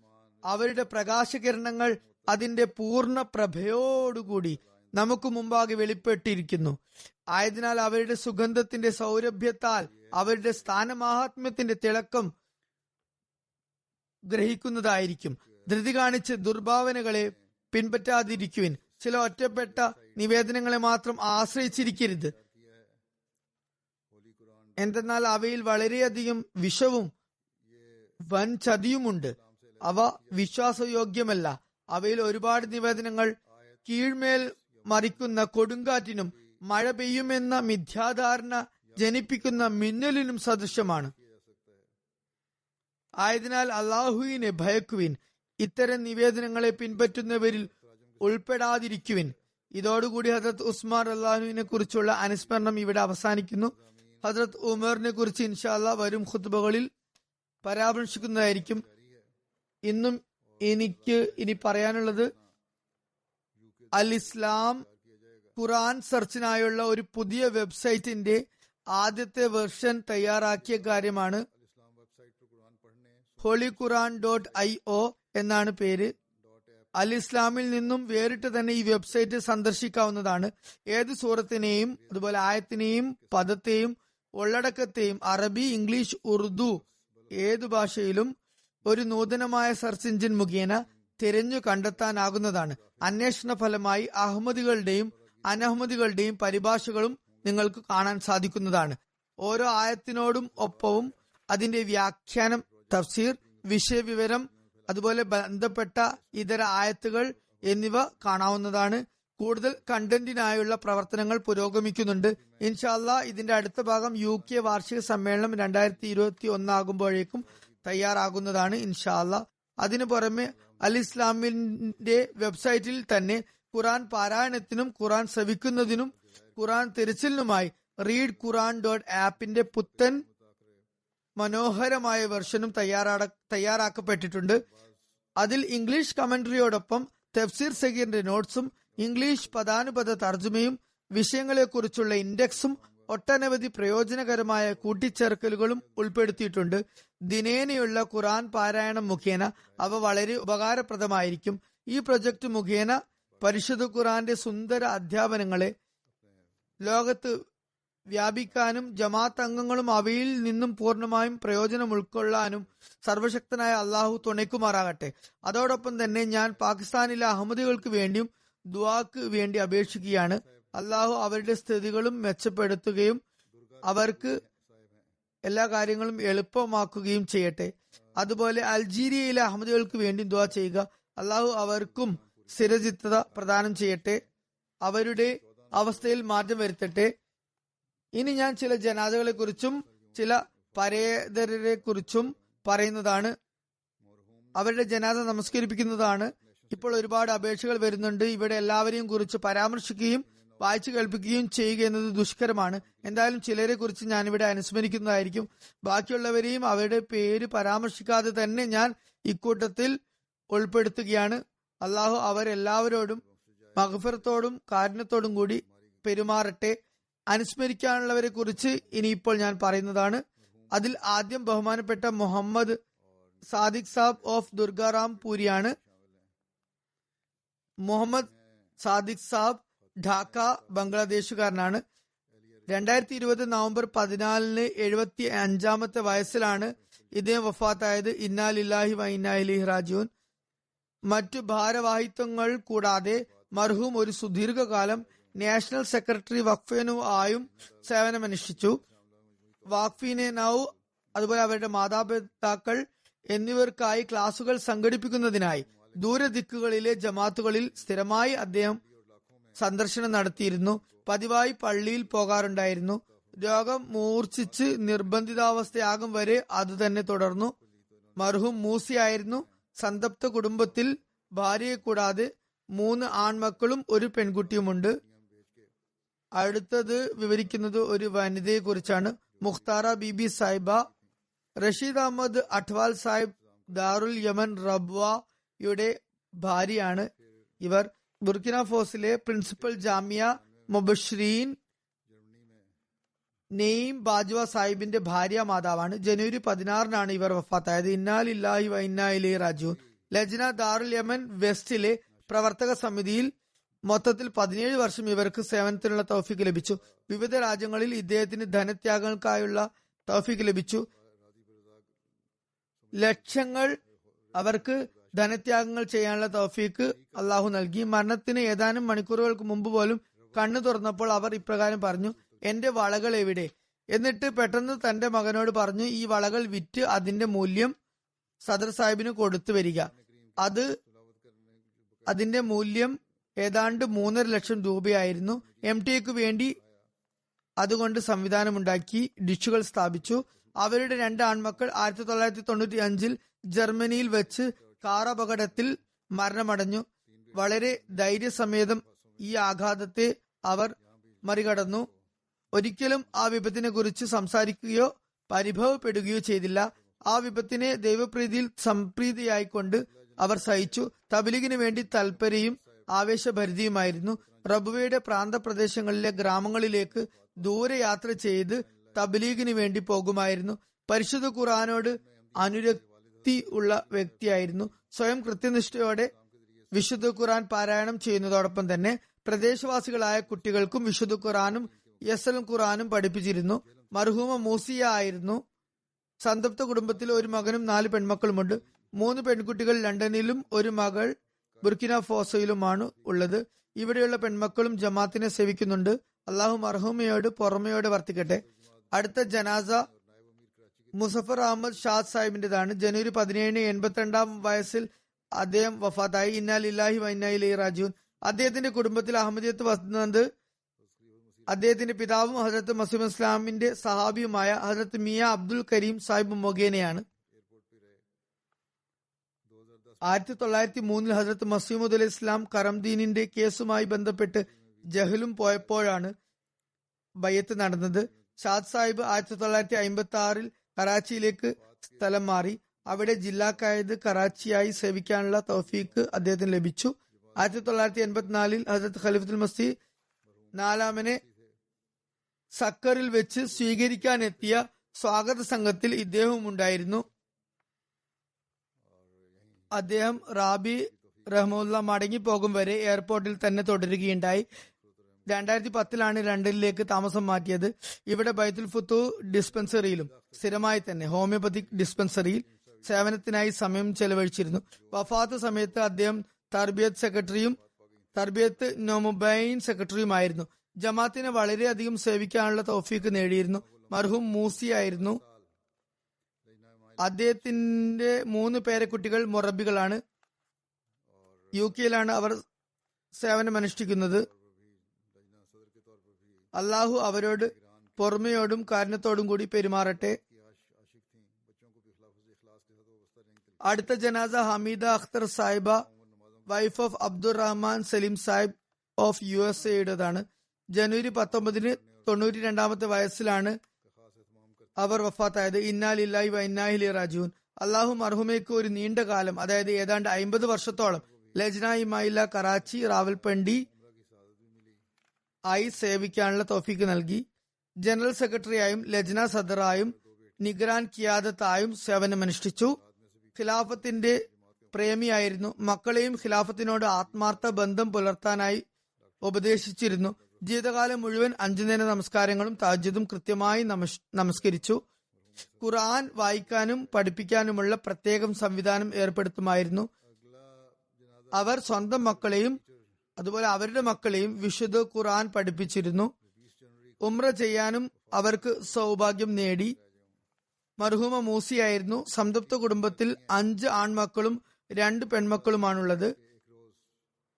അവരുടെ പ്രകാശകിരണങ്ങൾ അതിന്റെ പൂർണ്ണ പ്രഭയോടുകൂടി നമുക്ക് മുമ്പാകെ വെളിപ്പെട്ടിരിക്കുന്നു. ആയതിനാൽ അവരുടെ സുഗന്ധത്തിന്റെ സൗരഭ്യത്താൽ അവരുടെ സ്ഥാനമാഹാത്മ്യത്തിന്റെ തിളക്കം ഗ്രഹിക്കുന്നതായിരിക്കും. ധൃതി കാണിച്ച് ദുർഭാവനകളെ പിൻപറ്റാതിരിക്കുവിൻ. ചില ഒറ്റപ്പെട്ട നിവേദനങ്ങളെ മാത്രം ആശ്രയിച്ചിരിക്കരുത്. എന്തെന്നാൽ അവയിൽ വളരെയധികം വിഷവും വൻ ചതിയുമുണ്ട്. അവ വിശ്വാസയോഗ്യമല്ല. അവയിൽ ഒരുപാട് നിവേദനങ്ങൾ കീഴ്മേൽ മറിക്കുന്ന കൊടുങ്കാറ്റിനും മഴ പെയ്യുമെന്ന മിഥ്യാധാരണ ജനിപ്പിക്കുന്ന മിന്നലിനും സദൃശമാണ്. ആയതിനാൽ അള്ളാഹുവിനെ ഭയക്കുവിൻ. ഇത്തരം നിവേദനങ്ങളെ പിൻപറ്റുന്നവരിൽ ഉൾപ്പെടാതിരിക്കുവിൻ. ഇതോടുകൂടി ഹദ്രത്ത് ഉസ്മാൻ അള്ളാഹുവിനെ കുറിച്ചുള്ള അനുസ്മരണം ഇവിടെ അവസാനിക്കുന്നു. ഹദ്രത്ത് ഉമറിനെ കുറിച്ച് ഇൻഷാ അല്ലാഹ് വരും ഖുത്ബകളിൽ പരാമർശിക്കുന്നതായിരിക്കും. ഇന്നും എനിക്ക് ഇനി പറയാനുള്ളത് അൽ ഇസ്ലാം ഖുറാൻ സെർച്ചിനായുള്ള ഒരു പുതിയ വെബ്സൈറ്റിന്റെ ആദ്യത്തെ വെർഷൻ തയ്യാറാക്കിയ കാര്യമാണ്. holyquran.io എന്നാണ് പേര്. അൽ ഇസ്ലാമിൽ നിന്നും വേറിട്ട് തന്നെ ഈ വെബ്സൈറ്റ് സന്ദർശിക്കാവുന്നതാണ്. ഏത് സൂറത്തിനെയും അതുപോലെ ആയത്തിനെയും പദത്തെയും ഉള്ളടക്കത്തെയും അറബി, ഇംഗ്ലീഷ്, ഉറുദു ഏതു ഭാഷയിലും ഒരു നൂതനമായ സെർച്ച് എഞ്ചിൻ മുഖേന തിരഞ്ഞു കണ്ടെത്താനാകുന്നതാണ്. അന്വേഷണ ഫലമായി അഹമ്മദികളുടെയും അനഹമ്മദികളുടെയും പരിഭാഷകളും നിങ്ങൾക്ക് കാണാൻ സാധിക്കുന്നതാണ്. ഓരോ ആയത്തിനോടും ഒപ്പവും അതിന്റെ വ്യാഖ്യാനം, തഫ്സീർ, വിഷയവിവരം, അതുപോലെ ബന്ധപ്പെട്ട ഇതര ആയത്തുകൾ എന്നിവ കാണാവുന്നതാണ്. കൂടുതൽ കണ്ടന്റിനായുള്ള പ്രവർത്തനങ്ങൾ പുരോഗമിക്കുന്നുണ്ട്. ഇൻഷാ അല്ലാഹ് ഇതിന്റെ അടുത്ത ഭാഗം UK വാർഷിക സമ്മേളനം 2021 ആകുമ്പോഴേക്കും തയ്യാറാകുന്നതാണ് ഇൻഷാ അല്ലാഹ്. അതിനു പുറമെ അൽ ഇസ്ലാമിന്റെ വെബ്സൈറ്റിൽ തന്നെ ഖുറാൻ പാരായണത്തിനും ഖുറാൻ ശ്രവിക്കുന്നതിനും ഖുറാൻ തിരച്ചിലിനുമായി റീഡ് ഖുറാൻ.ആപ്പിന്റെ പുത്തൻ മനോഹരമായ വെർഷനും തയ്യാറാക്കപ്പെട്ടിട്ടുണ്ട്. അതിൽ ഇംഗ്ലീഷ് കമന്ററിയോടൊപ്പം തഫ്സീർ സഗീറിന്റെ നോട്ട്സും ഇംഗ്ലീഷ് പദാനുപദ തർജ്ജമയും വിഷയങ്ങളെക്കുറിച്ചുള്ള ഇൻഡെക്സും ഒട്ടനവധി പ്രയോജനകരമായ കൂട്ടിച്ചേർക്കലുകളും ഉൾപ്പെടുത്തിയിട്ടുണ്ട്. ദിനേനയുള്ള ഖുറാൻ പാരായണം മുഖേന അവ വളരെ ഉപകാരപ്രദമായിരിക്കും. ഈ പ്രൊജക്ട് മുഖേന പരിശുദ്ധ ഖുർആന്റെ സുന്ദര അധ്യാപനങ്ങളെ ലോകത്ത് വ്യാപിക്കാനും ജമാഅത്ത് അംഗങ്ങളും അവയിൽ നിന്നും പൂർണ്ണമായും പ്രയോജനം ഉൾക്കൊള്ളാനും സർവശക്തനായ അള്ളാഹു തുണയ്ക്കുമാറാകട്ടെ. അതോടൊപ്പം തന്നെ ഞാൻ പാകിസ്ഥാനിലെ അഹമ്മദികൾക്ക് വേണ്ടിയും ദുആക്ക് വേണ്ടി അപേക്ഷിക്കുകയാണ്. അള്ളാഹു അവരുടെ സ്ഥിതികളും മെച്ചപ്പെടുത്തുകയും അവർക്ക് എല്ലാ കാര്യങ്ങളും എളുപ്പമാക്കുകയും ചെയ്യട്ടെ. അതുപോലെ അൾജീരിയയിലെ അഹമ്മദികൾക്ക് വേണ്ടി ദുആ ചെയ്യുക. അള്ളാഹു അവർക്കും സ്ഥിരചിത്തത പ്രദാനം ചെയ്യട്ടെ, അവരുടെ അവസ്ഥയിൽ മാറ്റം വരുത്തട്ടെ. ഇനി ഞാൻ ചില ജനാസകളെ കുറിച്ചും ചില പരേതരെ കുറിച്ചും പറയുന്നതാണ്. അവരുടെ ജനാസ നമസ്കരിപ്പിക്കുന്നതാണ്. ഇപ്പോൾ ഒരുപാട് അപേക്ഷകൾ വരുന്നുണ്ട്. ഇവിടെ എല്ലാവരെയും കുറിച്ച് പരാമർശിക്കുകയും വായിച്ചു കേൾപ്പിക്കുകയും ചെയ്യുക എന്നത് ദുഷ്കരമാണ്. എന്തായാലും ചിലരെ കുറിച്ച് ഞാനിവിടെ അനുസ്മരിക്കുന്നതായിരിക്കും. ബാക്കിയുള്ളവരെയും അവരുടെ പേര് പരാമർശിക്കാതെ തന്നെ ഞാൻ ഇക്കൂട്ടത്തിൽ ഉൾപ്പെടുത്തുകയാണ്. അള്ളാഹു അവരെല്ലാവരോടും മഗ്ഫിറത്തോടും കാരുണ്യത്തോടും കൂടി പെരുമാറട്ടെ. അനുസ്മരിക്കാനുള്ളവരെ കുറിച്ച് ഇനിയിപ്പോൾ ഞാൻ പറയുന്നതാണ്. അതിൽ ആദ്യം ബഹുമാനപ്പെട്ട മുഹമ്മദ് സാദിഖ് സാബ് ഓഫ് ദുർഗാറാം പൂരിയാണ്. മുഹമ്മദ് സാദിഖ് സാബ് ഢാക്ക ബംഗ്ലാദേശുകാരനാണ്. 2020 നവംബർ 14 75 വയസ്സിലാണ് ഇദ്ദേഹം വഫാത്തായത്. ഇന്നാ ലില്ലാഹി വ ഇന്നാ ഇലൈഹി റാജിഊൻ. മറ്റു ഭാരവാഹിത്വങ്ങൾ കൂടാതെ മർഹൂം ഒരു സുദീർഘകാലം നാഷണൽ സെക്രട്ടറി വഖഫിനു ആയും സേവനമനുഷ്ഠിച്ചു. വഖഫിനെ നൌ അതുപോലെ അവരുടെ മാതാപിതാക്കൾ എന്നിവർക്കായി ക്ലാസുകൾ സംഘടിപ്പിക്കുന്നതിനായി ദൂരദിക്കുകളിലെ ജമാത്തുകളിൽ സ്ഥിരമായി അദ്ദേഹം സന്ദർശനം നടത്തിയിരുന്നു. പതിവായി പള്ളിയിൽ പോകാറുണ്ടായിരുന്നു. രോഗം മൂർച്ഛിച്ച് നിർബന്ധിതാവസ്ഥയാകും വരെ അതുതന്നെ തുടർന്നു. മർഹൂം മൂസിയായിരുന്നു. സന്തപ്ത കുടുംബത്തിൽ ഭാര്യയെ കൂടാതെ 3 ആൺമക്കളും ഒരു പെൺകുട്ടിയുമുണ്ട്. അടുത്തത് വിവരിക്കുന്നത് ഒരു വനിതയെ കുറിച്ചാണ്. മുഖ്താര ബീബി സാഹിബ. റഷീദ് അഹമ്മദ് അഠ്വാൽ സാഹിബ് ദാറുൽ യമൻ റബ്വയുടെ ഭാര്യയാണ്. ഇവർ ബുർക്കിന ഫോസിലെ പ്രിൻസിപ്പൽ ജാമിയ മുബശ്രീൻ നെയ്ം ബാജ്വ സാഹിബിന്റെ ഭാര്യ മാതാവാണ്. ജനുവരി 16 ഇവർ വഫാത്തായത്. ഇന്നാ ലില്ലാഹി വ ഇന്നാ ഇലൈഹി റാജിഊൻ. ലജ്ന ദാറുൽ യമൻ വെസ്റ്റിലെ പ്രവർത്തക സമിതിയിൽ മൊത്തത്തിൽ 17 വർഷം ഇവർക്ക് സേവനത്തിനുള്ള തൗഫീക്ക് ലഭിച്ചു. വിവിധ രാജ്യങ്ങളിൽ ഇദ്ദേഹത്തിന് ധനത്യാഗങ്ങൾക്കായുള്ള തൗഫീക്ക് ലഭിച്ചു. ലക്ഷങ്ങൾ അവർക്ക് ധനത്യാഗങ്ങൾ ചെയ്യാനുള്ള തൗഫീക്ക് അള്ളാഹു നൽകി. മരണത്തിന് ഏതാനും മണിക്കൂറുകൾക്ക് മുമ്പ് പോലും കണ്ണു തുറന്നപ്പോൾ അവർ ഇപ്രകാരം പറഞ്ഞു, എന്റെ വളകൾ എവിടെ? എന്നിട്ട് പെട്ടെന്ന് തന്റെ മകനോട് പറഞ്ഞു, ഈ വളകൾ വിറ്റ് അതിന്റെ മൂല്യം സദർ സാഹിബിന് കൊടുത്തു വരിക. അതിന്റെ മൂല്യം ഏതാണ്ട് 3.5 ലക്ഷം രൂപയായിരുന്നു. MTA വേണ്ടി അതുകൊണ്ട് സംവിധാനമുണ്ടാക്കി ഡിഷുകൾ സ്ഥാപിച്ചു. അവരുടെ 2 ആൺമക്കൾ 1995 ജർമ്മനിയിൽ വെച്ച് കാർ അപകടത്തിൽ മരണമടഞ്ഞു. വളരെ ധൈര്യസമേതം ഈ ആഘാതത്തെ അവർ മറികടന്നു. ഒരിക്കലും ആ വിപത്തിനെ കുറിച്ച് സംസാരിക്കുകയോ പരിഭവപ്പെടുകയോ ചെയ്തില്ല. ആ വിപത്തിനെ ദൈവപ്രീതിയിൽ സംപ്രീതിയായിക്കൊണ്ട് അവർ സഹിച്ചു. തബ്ലീഗിന് വേണ്ടി തൽപരയും ആവേശഭരിതയുമായിരുന്നു. റബ്വയുടെ പ്രാന്തപ്രദേശങ്ങളിലെ ഗ്രാമങ്ങളിലേക്ക് ദൂരയാത്ര ചെയ്ത് തബ്ലീഗിന് വേണ്ടി പോകുമായിരുന്നു. പരിശുദ്ധ ഖുർആനോട് അനുരക്തി ഉള്ള വ്യക്തിയായിരുന്നു. സ്വയം കൃത്യനിഷ്ഠയോടെ വിശുദ്ധ ഖുർആൻ പാരായണം ചെയ്യുന്നതോടൊപ്പം തന്നെ പ്രദേശവാസികളായ കുട്ടികൾക്കും വിശുദ്ധ ഖുർആനും യസൽ ഖുർആനും പഠിപ്പിച്ചിരുന്നു. മർഹൂമ മൂസിയ ആയിരുന്നു. സന്തപ്ത കുടുംബത്തിൽ ഒരു മകനും 4 പെൺമക്കളുമുണ്ട്. 3 പെൺകുട്ടികൾ ലണ്ടനിലും ഒരു മകൾ ബുർക്കിന ഫോസയിലുമാണ് ഉള്ളത്. ഇവിടെയുള്ള പെൺമക്കളും ജമാഅത്തിനെ സേവിക്കുന്നുണ്ട്. അള്ളാഹു മർഹൂമയോട് പുറമയോടെ വർത്തിക്കട്ടെ. അടുത്ത ജനാസ മുസഫർ അഹമ്മദ് ഷാദ് സാഹിബിന്റേതാണ്. ജനുവരി 17 82 വയസ്സിൽ അദ്ദേഹം വഫാത്തായി. ഇന്നാ ലില്ലാഹി വ ഇന്നാ ഇലൈഹി റാജിഊൻ. അദ്ദേഹത്തിന്റെ കുടുംബത്തിൽ അഹമ്മദിയത്ത് വന്നത് അദ്ദേഹത്തിന്റെ പിതാവും ഹജറത്ത് മസീഹ് ഇസ്ലാമിന്റെ സഹാബിയുമായ ഹജറത്ത് മിയ അബ്ദുൽ കരീം സാഹിബ് മൊഗേനയാണ്. 1903 ഹജറത്ത് മസീമുദ് അലി ഇസ്ലാം കറംദീനിന്റെ കേസുമായി ബന്ധപ്പെട്ട് ജഹലും പോയപ്പോഴാണ് ബയ്യത്ത് നടന്നത്. ഷാദ് സാഹിബ് 1956 കറാച്ചിയിലേക്ക് സ്ഥലം മാറി. അവിടെ ജില്ലാ കായിദ് കറാച്ചിയായി സേവിക്കാനുള്ള തൗഫീക്ക് അദ്ദേഹത്തിന് ലഭിച്ചു. 1984 ഹജറത്ത് ഖലീഫത്തുൽ മസീഹ് 4 സക്കറിൽ വെച്ച് സ്വീകരിക്കാനെത്തിയ സ്വാഗത സംഘത്തിൽ ഇദ്ദേഹവും ഉണ്ടായിരുന്നു. അദ്ദേഹം റാബി റഹ്മുല്ല മടങ്ങിപ്പോകും വരെ എയർപോർട്ടിൽ തന്നെ തുടരുകയുണ്ടായി. 2010 ലണ്ടനിലേക്ക് താമസം മാറ്റിയത്. ഇവിടെ ബൈത്തുൽ ഫുത്തു ഡിസ്പെൻസറിയിലും സ്ഥിരമായി തന്നെ ഹോമിയോപ്പതിക് ഡിസ്പെൻസറിയിൽ സേവനത്തിനായി സമയം ചെലവഴിച്ചിരുന്നു. വഫാത്ത് സമയത്ത് അദ്ദേഹം തർബിയത്ത് സെക്രട്ടറിയും തർബിയത്ത് നൊമുബൈൻ സെക്രട്ടറിയുമായിരുന്നു. ജമാഅത്തിനെ വളരെയധികം സേവിക്കാനുള്ള തൗഫീക്ക് നേടിയിരുന്നു. മർഹൂം മൂസി ആയിരുന്നു. അദ്ദേഹത്തിന്റെ 3 പേരക്കുട്ടികൾ മുറബികളാണ്. UK അവർ സേവനമനുഷ്ഠിക്കുന്നത്. അള്ളാഹു അവരോട് പൊറുമയോടും കാരുണ്യത്തോടും കൂടി പെരുമാറട്ടെ. അടുത്ത ജനാസ Hamida Akhtar Sahiba, wife of Abdurrahman Salim Sahib of USA January 19 92 വയസ്സിലാണ് അവർ വഫാത്തായത്. ഇന്നാ ലില്ലാഹി വ ഇന്നാ ഇലൈഹി റാജിഊൻ. അള്ളാഹു മർഹൂമയ്ക്ക് ഒരു നീണ്ട കാലം, അതായത് ഏതാണ്ട് 50 വർഷത്തോളം ലജ്ന ഇമായില്ല കറാച്ചി റാവൽപിണ്ടി ആയി സേവിക്കാനുള്ള തൗഫീക്ക് നൽകി. ജനറൽ സെക്രട്ടറിയായും ലജ്ന സദറായും നിഗ്രാൻ കിയാദത്തായും സേവനമനുഷ്ഠിച്ചു. ഖിലാഫത്തിന്റെ പ്രേമിയായിരുന്നു. മക്കളെയും ഖിലാഫത്തിനോട് ആത്മാർത്ഥ ബന്ധം പുലർത്താനായി ഉപദേശിച്ചിരുന്നു. ജീവിതകാലം മുഴുവൻ 5 നേര നമസ്കാരങ്ങളും തഹജ്ജുദും കൃത്യമായി നമസ്കരിച്ചു. ഖുർആൻ വായിക്കാനും പഠിപ്പിക്കാനുമുള്ള പ്രത്യേകം സംവിധാനം ഏർപ്പെടുത്തുമായിരുന്നു. അവർ സ്വന്തം മക്കളെയും അതുപോലെ അവരുടെ മക്കളെയും വിശുദ്ധ ഖുർആൻ പഠിപ്പിച്ചിരുന്നു. ഉംറ ചെയ്യാനും അവർക്ക് സൗഭാഗ്യം നേടി. മർഹൂമ മൂസിയായിരുന്നു. സംതൃപ്ത കുടുംബത്തിൽ 5 ആൺമക്കളും 2 പെൺമക്കളുമാണുള്ളത്.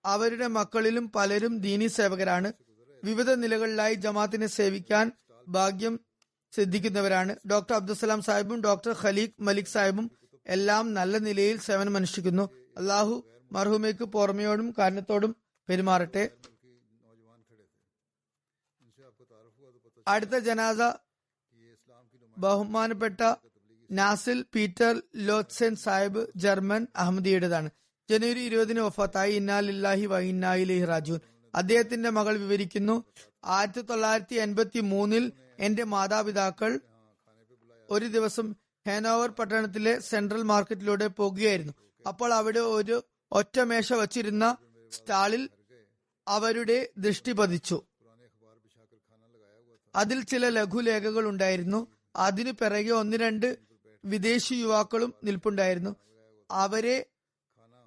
അവരുടെ മക്കളിലും പലരും ദീനി സേവകരാണ്. വിവിധ നിലകളിലായി ജമാഅത്തിനെ സേവിക്കാൻ ഭാഗ്യം സിദ്ധിക്കുന്നവരാണ്. ഡോക്ടർ അബ്ദുസലാം സാഹിബും ഡോക്ടർ ഖലീഖ് മലിക് സാഹിബും എല്ലാം നല്ല നിലയിൽ സേവനമനുഷ്ഠിക്കുന്നു. അള്ളാഹു മർഹൂമയ്ക്ക് പുറമയോടും കാരണത്തോടും പെരുമാറട്ടെ. അടുത്ത ജനാസ ബഹുമാനപ്പെട്ട നാസിൽ പീറ്റർ ലോത്സെൻ സാഹിബ് ജർമ്മൻ അഹമ്മദിയുടേതാണ്. ജനുവരി 20 വഫാത്തായി. ഇന്നാ ലില്ലാഹി വ ഇന്നാ ഇലൈഹി റാജിഊൻ. അദ്ദേഹത്തിന്റെ മകൾ വിവരിക്കുന്നു, 1983 എന്റെ മാതാപിതാക്കൾ ഒരു ദിവസം ഹാനോവർ പട്ടണത്തിലെ സെൻട്രൽ മാർക്കറ്റിലൂടെ പോകുകയായിരുന്നു. അപ്പോൾ അവിടെ ഒരു ഒറ്റമേശ വച്ചിരുന്ന സ്റ്റാളിൽ അവരുടെ ദൃഷ്ടി പതിച്ചു. അതിൽ ചില ലഘുലേഖകൾ ഉണ്ടായിരുന്നു. അതിനു പിറകെ 1-2 വിദേശി യുവാക്കളും നിൽപ്പുണ്ടായിരുന്നു. അവരെ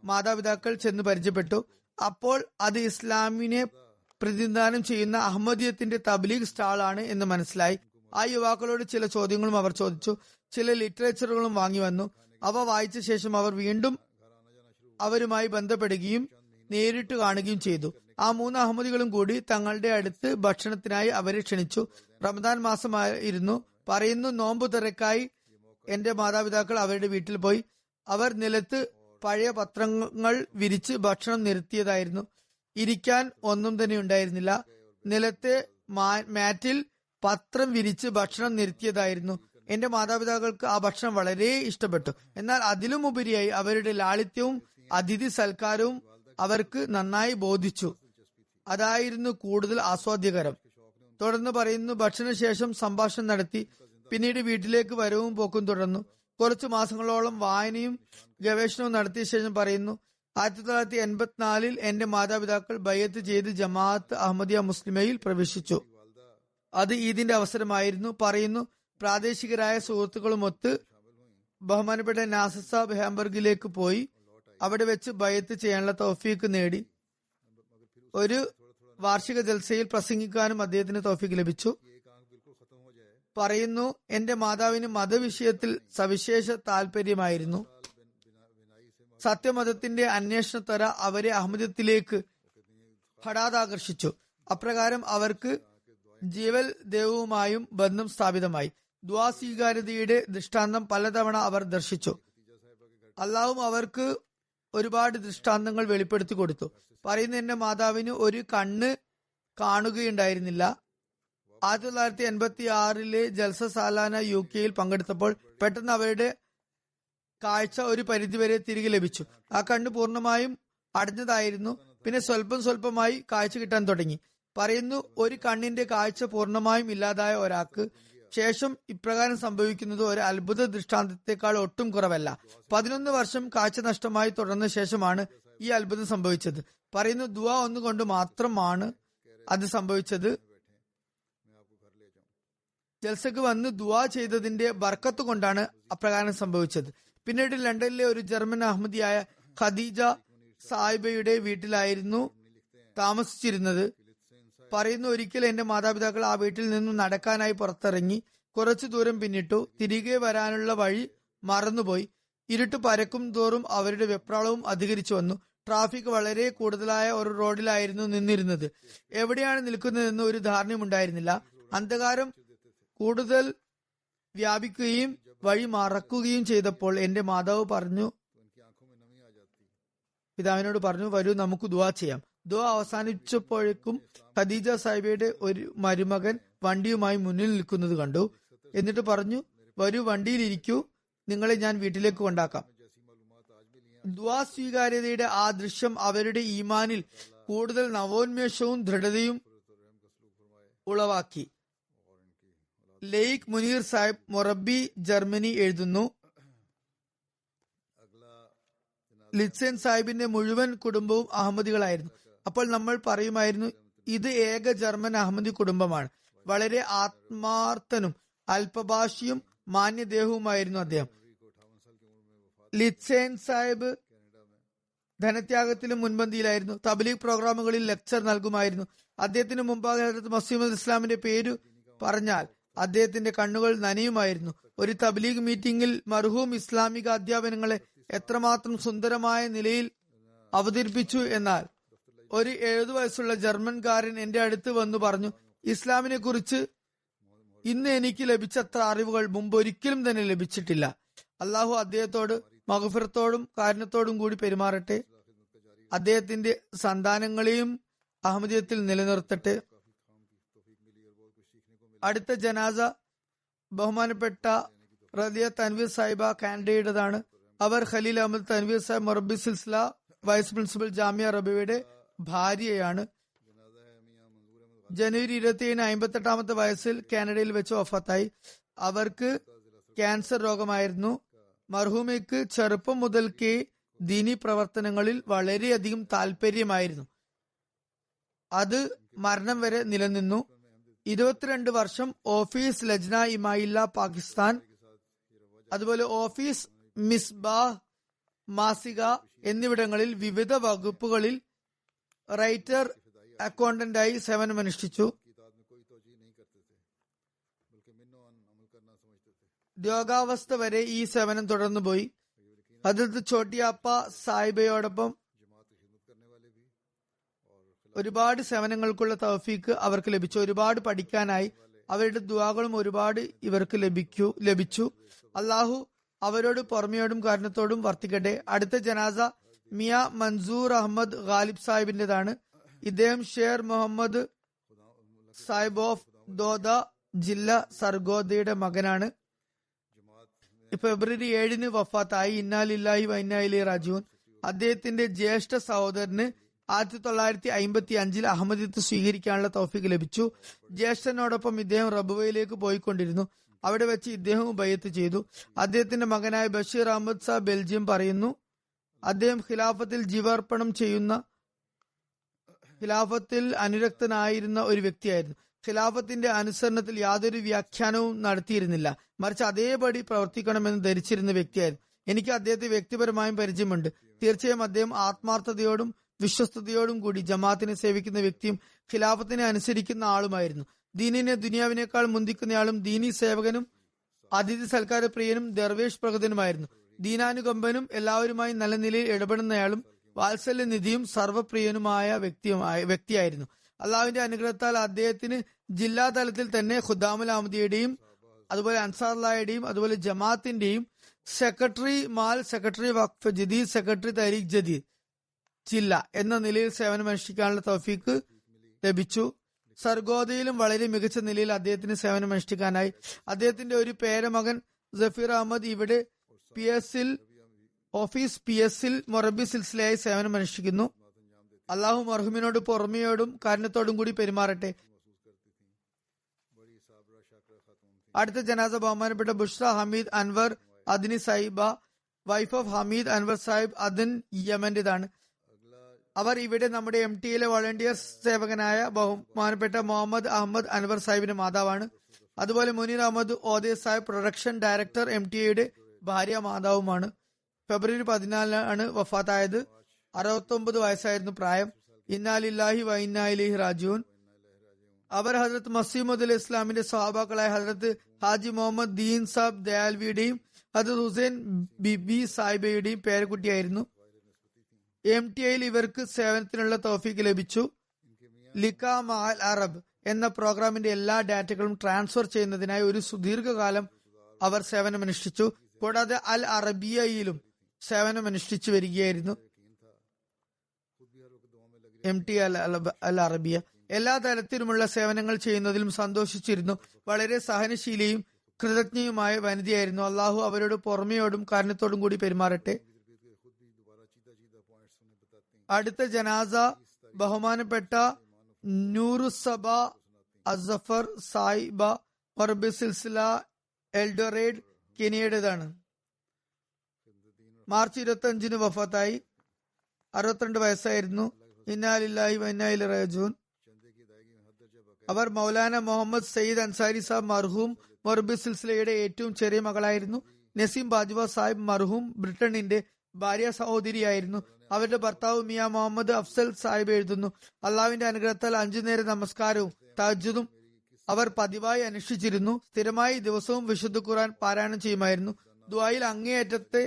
മാതാപിതാക്കൾ ചെന്ന് പരിചയപ്പെട്ടു. അപ്പോൾ അത് ഇസ്ലാമിനെ പ്രതിനിധാനം ചെയ്യുന്ന അഹമ്മദിയത്തിന്റെ തബ്ലീഗ് സ്റ്റാൾ ആണ് എന്ന് മനസ്സിലായി. ആ യുവാക്കളോട് ചില ചോദ്യങ്ങളും അവർ ചോദിച്ചു. ചില ലിറ്ററേച്ചറുകളും വാങ്ങി വന്നു. അവ വായിച്ച ശേഷം അവർ വീണ്ടും അവരുമായി ബന്ധപ്പെടുകയും നേരിട്ട് കാണുകയും ചെയ്തു. ആ 3 അഹമ്മദികളും കൂടി തങ്ങളുടെ അടുത്ത് ഭക്ഷണത്തിനായി അവരെ ക്ഷണിച്ചു. റമദാൻ മാസമായിരുന്നു. പറയുന്നു, നോമ്പ് തിരക്കായി എന്റെ മാതാപിതാക്കൾ അവരുടെ വീട്ടിൽ പോയി. അവർ നിലത്ത് പഴയ പത്രങ്ങൾ വിരിച്ച് ഭക്ഷണം നിരത്തിയതായിരുന്നു. ഇരിക്കാൻ ഒന്നും തന്നെ ഉണ്ടായിരുന്നില്ല. നിലത്തെ മാറ്റിൽ പത്രം വിരിച്ച് ഭക്ഷണം നിരത്തിയതായിരുന്നു. എന്റെ മാതാപിതാക്കൾക്ക് ആ ഭക്ഷണം വളരെ ഇഷ്ടപ്പെട്ടു. എന്നാൽ അതിലും ഉപരിയായി അവരുടെ ലാളിത്യവും അതിഥി സൽക്കാരവും അവർക്ക് നന്നായി ബോധിച്ചു. അതായിരുന്നു കൂടുതൽ ആസ്വാദ്യകരം. തുടർന്ന് പറയുന്നു, ഭക്ഷണശേഷം സംഭാഷണം നടത്തി. പിന്നീട് വീട്ടിലേക്ക് വരവും പോക്കും തുടർന്നു. കുറച്ചു മാസങ്ങളോളം വായനയും ഗവേഷണവും നടത്തിയ ശേഷം പറയുന്നു, 1984 എന്റെ മാതാപിതാക്കൾ ബയ്യത്ത് ചെയ്ത് ജമാഅത്ത് അഹമ്മദിയ മുസ്ലിമയിൽ പ്രവേശിച്ചു. അത് ഈദിന്റെ അവസരമായിരുന്നു. പറയുന്നു, പ്രാദേശികരായ സുഹൃത്തുക്കളുമൊത്ത് ബഹുമാനപ്പെട്ട നാസർ സാബ് ഹാംബർഗിലേക്ക് പോയി. അവിടെ വെച്ച് ബയ്യത്ത് ചെയ്യാനുള്ള തൗഫീക്ക് നേടി. ഒരു വാർഷിക ജൽസയിൽ പ്രസംഗിക്കാനും അദ്ദേഹത്തിന് തൗഫീക്ക് ലഭിച്ചു. പറയുന്നു, എന്റെ മാതാവിന് മതവിഷയത്തിൽ സവിശേഷ താല്പര്യമായിരുന്നു. സത്യമതത്തിന്റെ അന്വേഷണത്വര അവരെ അഹമ്മദത്തിലേക്ക് ഹഠാതാകർഷിച്ചു. അപ്രകാരം അവർക്ക് ജീവൽ ദേവുമായും ബന്ധം സ്ഥാപിതമായി. ദുആ സ്വീകാര്യതയുടെ ദൃഷ്ടാന്തം പലതവണ അവർ ദർശിച്ചു. അള്ളാഹും അവർക്ക് ഒരുപാട് ദൃഷ്ടാന്തങ്ങൾ വെളിപ്പെടുത്തി കൊടുത്തു. പറയുന്ന എന്റെ മാതാവിന് ഒരു കണ്ണ് കാണുകയുണ്ടായിരുന്നില്ല. 1986 ജൽസ സാലാന UK പങ്കെടുത്തപ്പോൾ പെട്ടെന്ന് അവരുടെ കാഴ്ച ഒരു പരിധിവരെ തിരികെ ലഭിച്ചു. ആ കണ്ണ് പൂർണ്ണമായും അടഞ്ഞതായിരുന്നു. പിന്നെ സ്വല്പമായി കാഴ്ച കിട്ടാൻ തുടങ്ങി. പറയുന്നു, ഒരു കണ്ണിന്റെ കാഴ്ച പൂർണ്ണമായും ഇല്ലാതായ ഒരാൾക്ക് ശേഷം ഇപ്രകാരം സംഭവിക്കുന്നത് ഒരു അത്ഭുത ദൃഷ്ടാന്തത്തെക്കാൾ ഒട്ടും കുറവല്ല. 11 വർഷം കാഴ്ച നഷ്ടമായി തുടർന്ന ശേഷമാണ് ഈ അത്ഭുതം സംഭവിച്ചത്. പറയുന്നു, ദുആ ഒന്നുകൊണ്ട് മാത്രമാണ് അത് സംഭവിച്ചത്. ജൽസക്ക് വന്ന് ദുആ ചെയ്തതിന്റെ ബർക്കത്ത് കൊണ്ടാണ് അപ്രകാരം സംഭവിച്ചത്. പിന്നീട് ലണ്ടനിലെ ഒരു ജർമ്മൻ അഹമ്മദിയായ ഖദീജ സാഹിബയുടെ വീട്ടിലായിരുന്നു താമസിച്ചിരുന്നത്. പറയുന്നു, ഒരിക്കൽ എന്റെ മാതാപിതാക്കൾ ആ വീട്ടിൽ നിന്നും നടക്കാനായി പുറത്തിറങ്ങി. കുറച്ചു ദൂരം പിന്നിട്ടു. തിരികെ വരാനുള്ള വഴി മറന്നുപോയി. ഇരുട്ട് പരക്കും തോറും അവരുടെ വെപ്രാളവും അധികരിച്ചു വന്നു. ട്രാഫിക് വളരെ കൂടുതലായ ഒരു റോഡിലായിരുന്നു നിന്നിരുന്നത്. എവിടെയാണ് നിൽക്കുന്നതെന്ന് ഒരു ധാരണയും ഉണ്ടായിരുന്നില്ല. അന്ധകാരം കൂടുതൽ വ്യാപിക്കുകയും വഴി മറക്കുകയും ചെയ്തപ്പോൾ എന്റെ പിതാവിനോട് പറഞ്ഞു, വരൂ നമുക്ക് ദുആ ചെയ്യാം. ദുആ അവസാനിച്ചപ്പോഴേക്കും ഖദീജ സാഹിബയുടെ ഒരു മരുമകൻ വണ്ടിയുമായി മുന്നിൽ നിൽക്കുന്നത് കണ്ടു. എന്നിട്ട് പറഞ്ഞു, വരൂ വണ്ടിയിലിരിക്കൂ, നിങ്ങളെ ഞാൻ വീട്ടിലേക്ക് കൊണ്ടാക്കാം. ദുആ സ്വീകാര്യതയുടെ ആ ദൃശ്യം അവരുടെ ഈമാനിൽ കൂടുതൽ നവോന്മേഷവും ദൃഢതയും ഉളവാക്കി. ലെയ്ക് മുനീർ സാഹിബ് മൊറബി ജർമ്മനി എഴുതുന്നു, ലിറ്റ്സൻ സാഹിബിന്റെ മുഴുവൻ കുടുംബവും അഹമ്മദികളായിരുന്നു. അപ്പോൾ നമ്മൾ പറയുമായിരുന്നു, ഇത് ഏക ജർമ്മൻ അഹമ്മദി കുടുംബമാണ്. വളരെ ആത്മാർത്ഥനും അല്പഭാഷിയും മാന്യദേഹവുമായിരുന്നു അദ്ദേഹം. ലിറ്റ്സൻ സാഹിബ് ധനത്യാഗത്തിലും മുൻപന്തിയിലായിരുന്നു. തബ്ലീഗ് പ്രോഗ്രാമുകളിൽ ലെക്ചർ നൽകുമായിരുന്നു. അദ്ദേഹത്തിന് മുമ്പാകെ ഹദ്റത്ത് മസീഹ് ഇസ്ലാമിന്റെ പേര് പറഞ്ഞാൽ അദ്ദേഹത്തിന്റെ കണ്ണുകൾ നനയുമായിരുന്നു. ഒരു തബ്ലീഗ് മീറ്റിംഗിൽ മർഹൂം ഇസ്ലാമിക അധ്യാപനങ്ങളെ എത്രമാത്രം സുന്ദരമായ നിലയിൽ അവതരിപ്പിച്ചു എന്നാൽ ഒരു 70 വയസ്സുള്ള ജർമ്മൻകാരൻ എന്റെ അടുത്ത് വന്നു പറഞ്ഞു, ഇസ്ലാമിനെ കുറിച്ച് ഇന്ന് എനിക്ക് ലഭിച്ചത്ര അറിവുകൾ മുമ്പ് ഒരിക്കലും തന്നെ ലഭിച്ചിട്ടില്ല. അള്ളാഹു അദ്ദേഹത്തോട് മഗ്ഫിറത്തോടും കാരുണ്യത്തോടും കൂടി പെരുമാറട്ടെ. അദ്ദേഹത്തിന്റെ സന്താനങ്ങളെയും അഹമ്മദിയത്തിൽ നിലനിർത്തട്ടെ. അടുത്ത ജനാസ ബഹുമാനപ്പെട്ട റദിയ തൻവീർ സാഹിബ കാനഡയുടേതാണ്. അവർ ഖലീൽ അഹമ്മദ് തൻവീർ സാഹിബ് മൊറബി സിൽസില വൈസ് പ്രിൻസിപ്പൽ ജാമിയ റബിയുടെ ഭാര്യയാണ്. ജനുവരി 27 58 വയസ്സിൽ കാനഡയിൽ വെച്ച് വഫാത്തായി. അവർക്ക് ക്യാൻസർ രോഗമായിരുന്നു. മർഹൂമയ്ക്ക് ചെറുപ്പം മുതൽക്കേ ദീനി പ്രവർത്തനങ്ങളിൽ വളരെയധികം താല്പര്യമായിരുന്നു. അത് മരണം വരെ നിലനിന്നു. 22 വർഷം ഓഫീസ് ലജ്ന ഇമായില്ല പാകിസ്ഥാൻ, അതുപോലെ ഓഫീസ് മിസ്ബാഹ് മാസിക എന്നിവിടങ്ങളിൽ വിവിധ വകുപ്പുകളിൽ റൈറ്റർ അക്കൗണ്ടന്റായി സേവനമനുഷ്ഠിച്ചു. രോഗാവസ്ഥ വരെ ഈ സേവനം തുടർന്നുപോയി. ഹദ്റത്ത് ചോട്ടിയാപ്പ സാഹിബയോടൊപ്പം ഒരുപാട് സേവനങ്ങൾക്കുള്ള തൗഫീക്ക് അവർക്ക് ലഭിച്ചു. ഒരുപാട് പഠിക്കാനായി അവരുടെ ദുആകളും ഒരുപാട് ഇവർക്ക് ലഭിച്ചു. അള്ളാഹു അവരോട് പുറമെയോടും കാരുണ്യത്തോടും വർത്തിക്കട്ടെ. അടുത്ത ജനാസ മിയ മൻസൂർ അഹമ്മദ് ഗാലിബ് സാഹിബിന്റേതാണ്. ഇദ്ദേഹം ഷേർ മുഹമ്മദ് സാഹിബ് ഓഫ് ദോദ ജില്ല സർഗോദയുടെ മകനാണ്. ഫെബ്രുവരി 7 വഫാത്തായി. ഇന്നാലില്ലാഹി വ ഇന്നാ ഇലൈഹി റാജിഊൻ. അദ്ദേഹത്തിന്റെ ജ്യേഷ്ഠ സഹോദരന് 1955 അഹമ്മദിയത്ത് സ്വീകരിക്കാനുള്ള തൗഫീഖ് ലഭിച്ചു. ജ്യേഷ്ഠനോടൊപ്പം ഇദ്ദേഹം റബുവയിലേക്ക് പോയിക്കൊണ്ടിരുന്നു. അവിടെ വെച്ച് ഇദ്ദേഹവും ബയ്യത്ത് ചെയ്തു. അദ്ദേഹത്തിന്റെ മകനായ ബഷീർ അഹമ്മദ് സാഹ് ബെൽജിയം പറയുന്നു, അദ്ദേഹം ഖിലാഫത്തിൽ അനുരക്തനായിരുന്ന ഒരു വ്യക്തിയായിരുന്നു. ഖിലാഫത്തിന്റെ അനുസരണത്തിൽ യാതൊരു വ്യാഖ്യാനവും നടത്തിയിരുന്നില്ല, മറിച്ച് അതേപടി പ്രവർത്തിക്കണമെന്ന് ധരിച്ചിരുന്ന വ്യക്തിയായിരുന്നു. എനിക്ക് അദ്ദേഹത്തെ വ്യക്തിപരമായും പരിചയമുണ്ട്. തീർച്ചയായും അദ്ദേഹം ആത്മാർത്ഥതയോടും വിശ്വസ്തയോടും കൂടി ജമാഅത്തിനെ സേവിക്കുന്ന വ്യക്തിയും ഖിലാഫത്തിനെ അനുസരിക്കുന്ന ആളുമായിരുന്നു. ദീനിനെ ദുനിയാവിനേക്കാൾ മുന്തിക്കുന്നയാളും ദീനി സേവകനും അതിഥി സൽക്കാര പ്രിയനും ദർവേഷ് പ്രഗതനുമായിരുന്നു. ദീനാനുകമ്പനും എല്ലാവരുമായി നല്ല നിലയിൽ ഇടപെടുന്നയാളും വാത്സല്യനിധിയും സർവപ്രിയനുമായ വ്യക്തിയായിരുന്നു. അള്ളാഹുവിന്റെ അനുഗ്രഹത്താൽ അദ്ദേഹത്തിന് ജില്ലാ തലത്തിൽ തന്നെ ഖുദ്ദാമുൽ അഹമ്മദിയുടെയും അതുപോലെ അൻസാറുള്ളയുടെയും അതുപോലെ ജമാഅത്തിന്റെയും സെക്രട്ടറി സെക്രട്ടറി വഖഫ് ജദീദ്, സെക്രട്ടറി തരീഖ് ജദീദ് ജില്ല എന്ന നിലയിൽ സേവനമനുഷ്ഠിക്കാനുള്ള തൗഫീക്ക് ലഭിച്ചു. സർഗോദയിലും വളരെ മികച്ച നിലയിൽ അദ്ദേഹത്തിന് സേവനമനുഷ്ഠിക്കാനായി. അദ്ദേഹത്തിന്റെ ഒരു പേരമകൻ സഫീർ അഹമ്മദ് ഇവിടെ ഓഫീസ് PS മൊറബി സിൽസിലയായി സേവനമനുഷ്ഠിക്കുന്നു. അള്ളാഹു മർഹൂമിനോട് പുറമെയോടും കാരുണ്യത്തോടും കൂടി പെരുമാറട്ടെ. അടുത്ത ജനാസ ബഹുമാനപ്പെട്ട ബുഷ്ര ഹമീദ് അൻവർ അദ്നി സാഹിബ, വൈഫ് ഓഫ് ഹമീദ് അൻവർ സാഹിബ് അദൻ യമന്റേതാണ്. അവർ ഇവിടെ നമ്മുടെ MTAയിലെ വോളണ്ടിയേഴ്സ് സേവകനായ ബഹുമാനപ്പെട്ട മുഹമ്മദ് അഹമ്മദ് അൻവർ സാഹിബിന്റെ മാതാവാണ്. അതുപോലെ മുനീർ അഹമ്മദ് ഓദേ സാഹിബ് പ്രൊഡക്ഷൻ ഡയറക്ടർ MTAയുടെ ഭാര്യ മാതാവുമാണ്. ഫെബ്രുവരി 14 വഫാത്തായത്. 69 വയസ്സായിരുന്നു പ്രായം. ഇന്നാ ലില്ലാഹി വ ഇന്നാ ഇലൈഹി റാജിഊൻ. അവർ ഹസ്രത്ത് മസീമുദ് അലി ഇസ്ലാമിന്റെ സ്വഹാബാക്കളായ ഹസ്രത്ത് ഹാജി മുഹമ്മദ് ദീൻ സാബ് ദയാൽവിയുടെയും ഹസ്രത്ത് ഹുസൈൻ ബിബി സാഹിബയുടെയും പേരക്കുട്ടിയായിരുന്നു. MTAയിൽ ഇവർക്ക് സേവനത്തിനുള്ള തൗഫീക്ക് ലഭിച്ചു. ലിക മഅൽ അറബ് എന്ന പ്രോഗ്രാമിന്റെ എല്ലാ ഡാറ്റകളും ട്രാൻസ്ഫർ ചെയ്യുന്നതിനായി ഒരു സുദീർഘകാലം അവർ സേവനമനുഷ്ഠിച്ചു. കൂടാതെ അൽ അറബിയയിലും സേവനമനുഷ്ഠിച്ചു വരികയായിരുന്നു. MTA അൽ അറബിയ എല്ലാ തരത്തിലുമുള്ള സേവനങ്ങൾ ചെയ്യുന്നതിലും സന്തോഷിച്ചിരുന്നു. വളരെ സഹനശീലിയും കൃതജ്ഞയുമായ വനിതയായിരുന്നു. അള്ളാഹു അവരോട് പൊറമയോടും കാരുണ്യത്തോടും കൂടി പെരുമാറട്ടെ. അടുത്ത ജനാസ ബഹുമാനപ്പെട്ട നൂറുസബ അസഫർ സായിബ മർബി സിൽസില എൽഡോറേഡ് കെനിയയുടേതാണ്. മാർച്ച് 25 വഫാത്തായി. 62 വയസ്സായിരുന്നു. ഇന്നാ ലില്ലാഹി വ ഇന്നാ ഇലൈഹി റാജിഊൻ. അവർ മൗലാന മുഹമ്മദ് സയ്യിദ് അൻസാരി സാഹിബ് മർഹൂം മർബി സിൽസിലയുടെ ഏറ്റവും ചെറിയ മകളായിരുന്നു. നസീം ബാജ്വ സാഹിബ് മർഹൂം ബ്രിട്ടണിന്റെ ഭാര്യ സഹോദരിയായിരുന്നു. അവരുടെ ഭർത്താവ് മിയ മുഹമ്മദ് അഫ്സൽ സാഹിബ് എഴുതുന്നു, അള്ളാഹുവിന്റെ അനുഗ്രഹത്താൽ 5 നേര നമസ്കാരവും തഹജ്ജുദും അവർ പതിവായി അനുഷ്ഠിച്ചിരുന്നു. സ്ഥിരമായി ദിവസവും വിശുദ്ധ ഖുർആൻ പാരായണം ചെയ്യുമായിരുന്നു. ദുആയിൽ അങ്ങേയറ്റത്തെ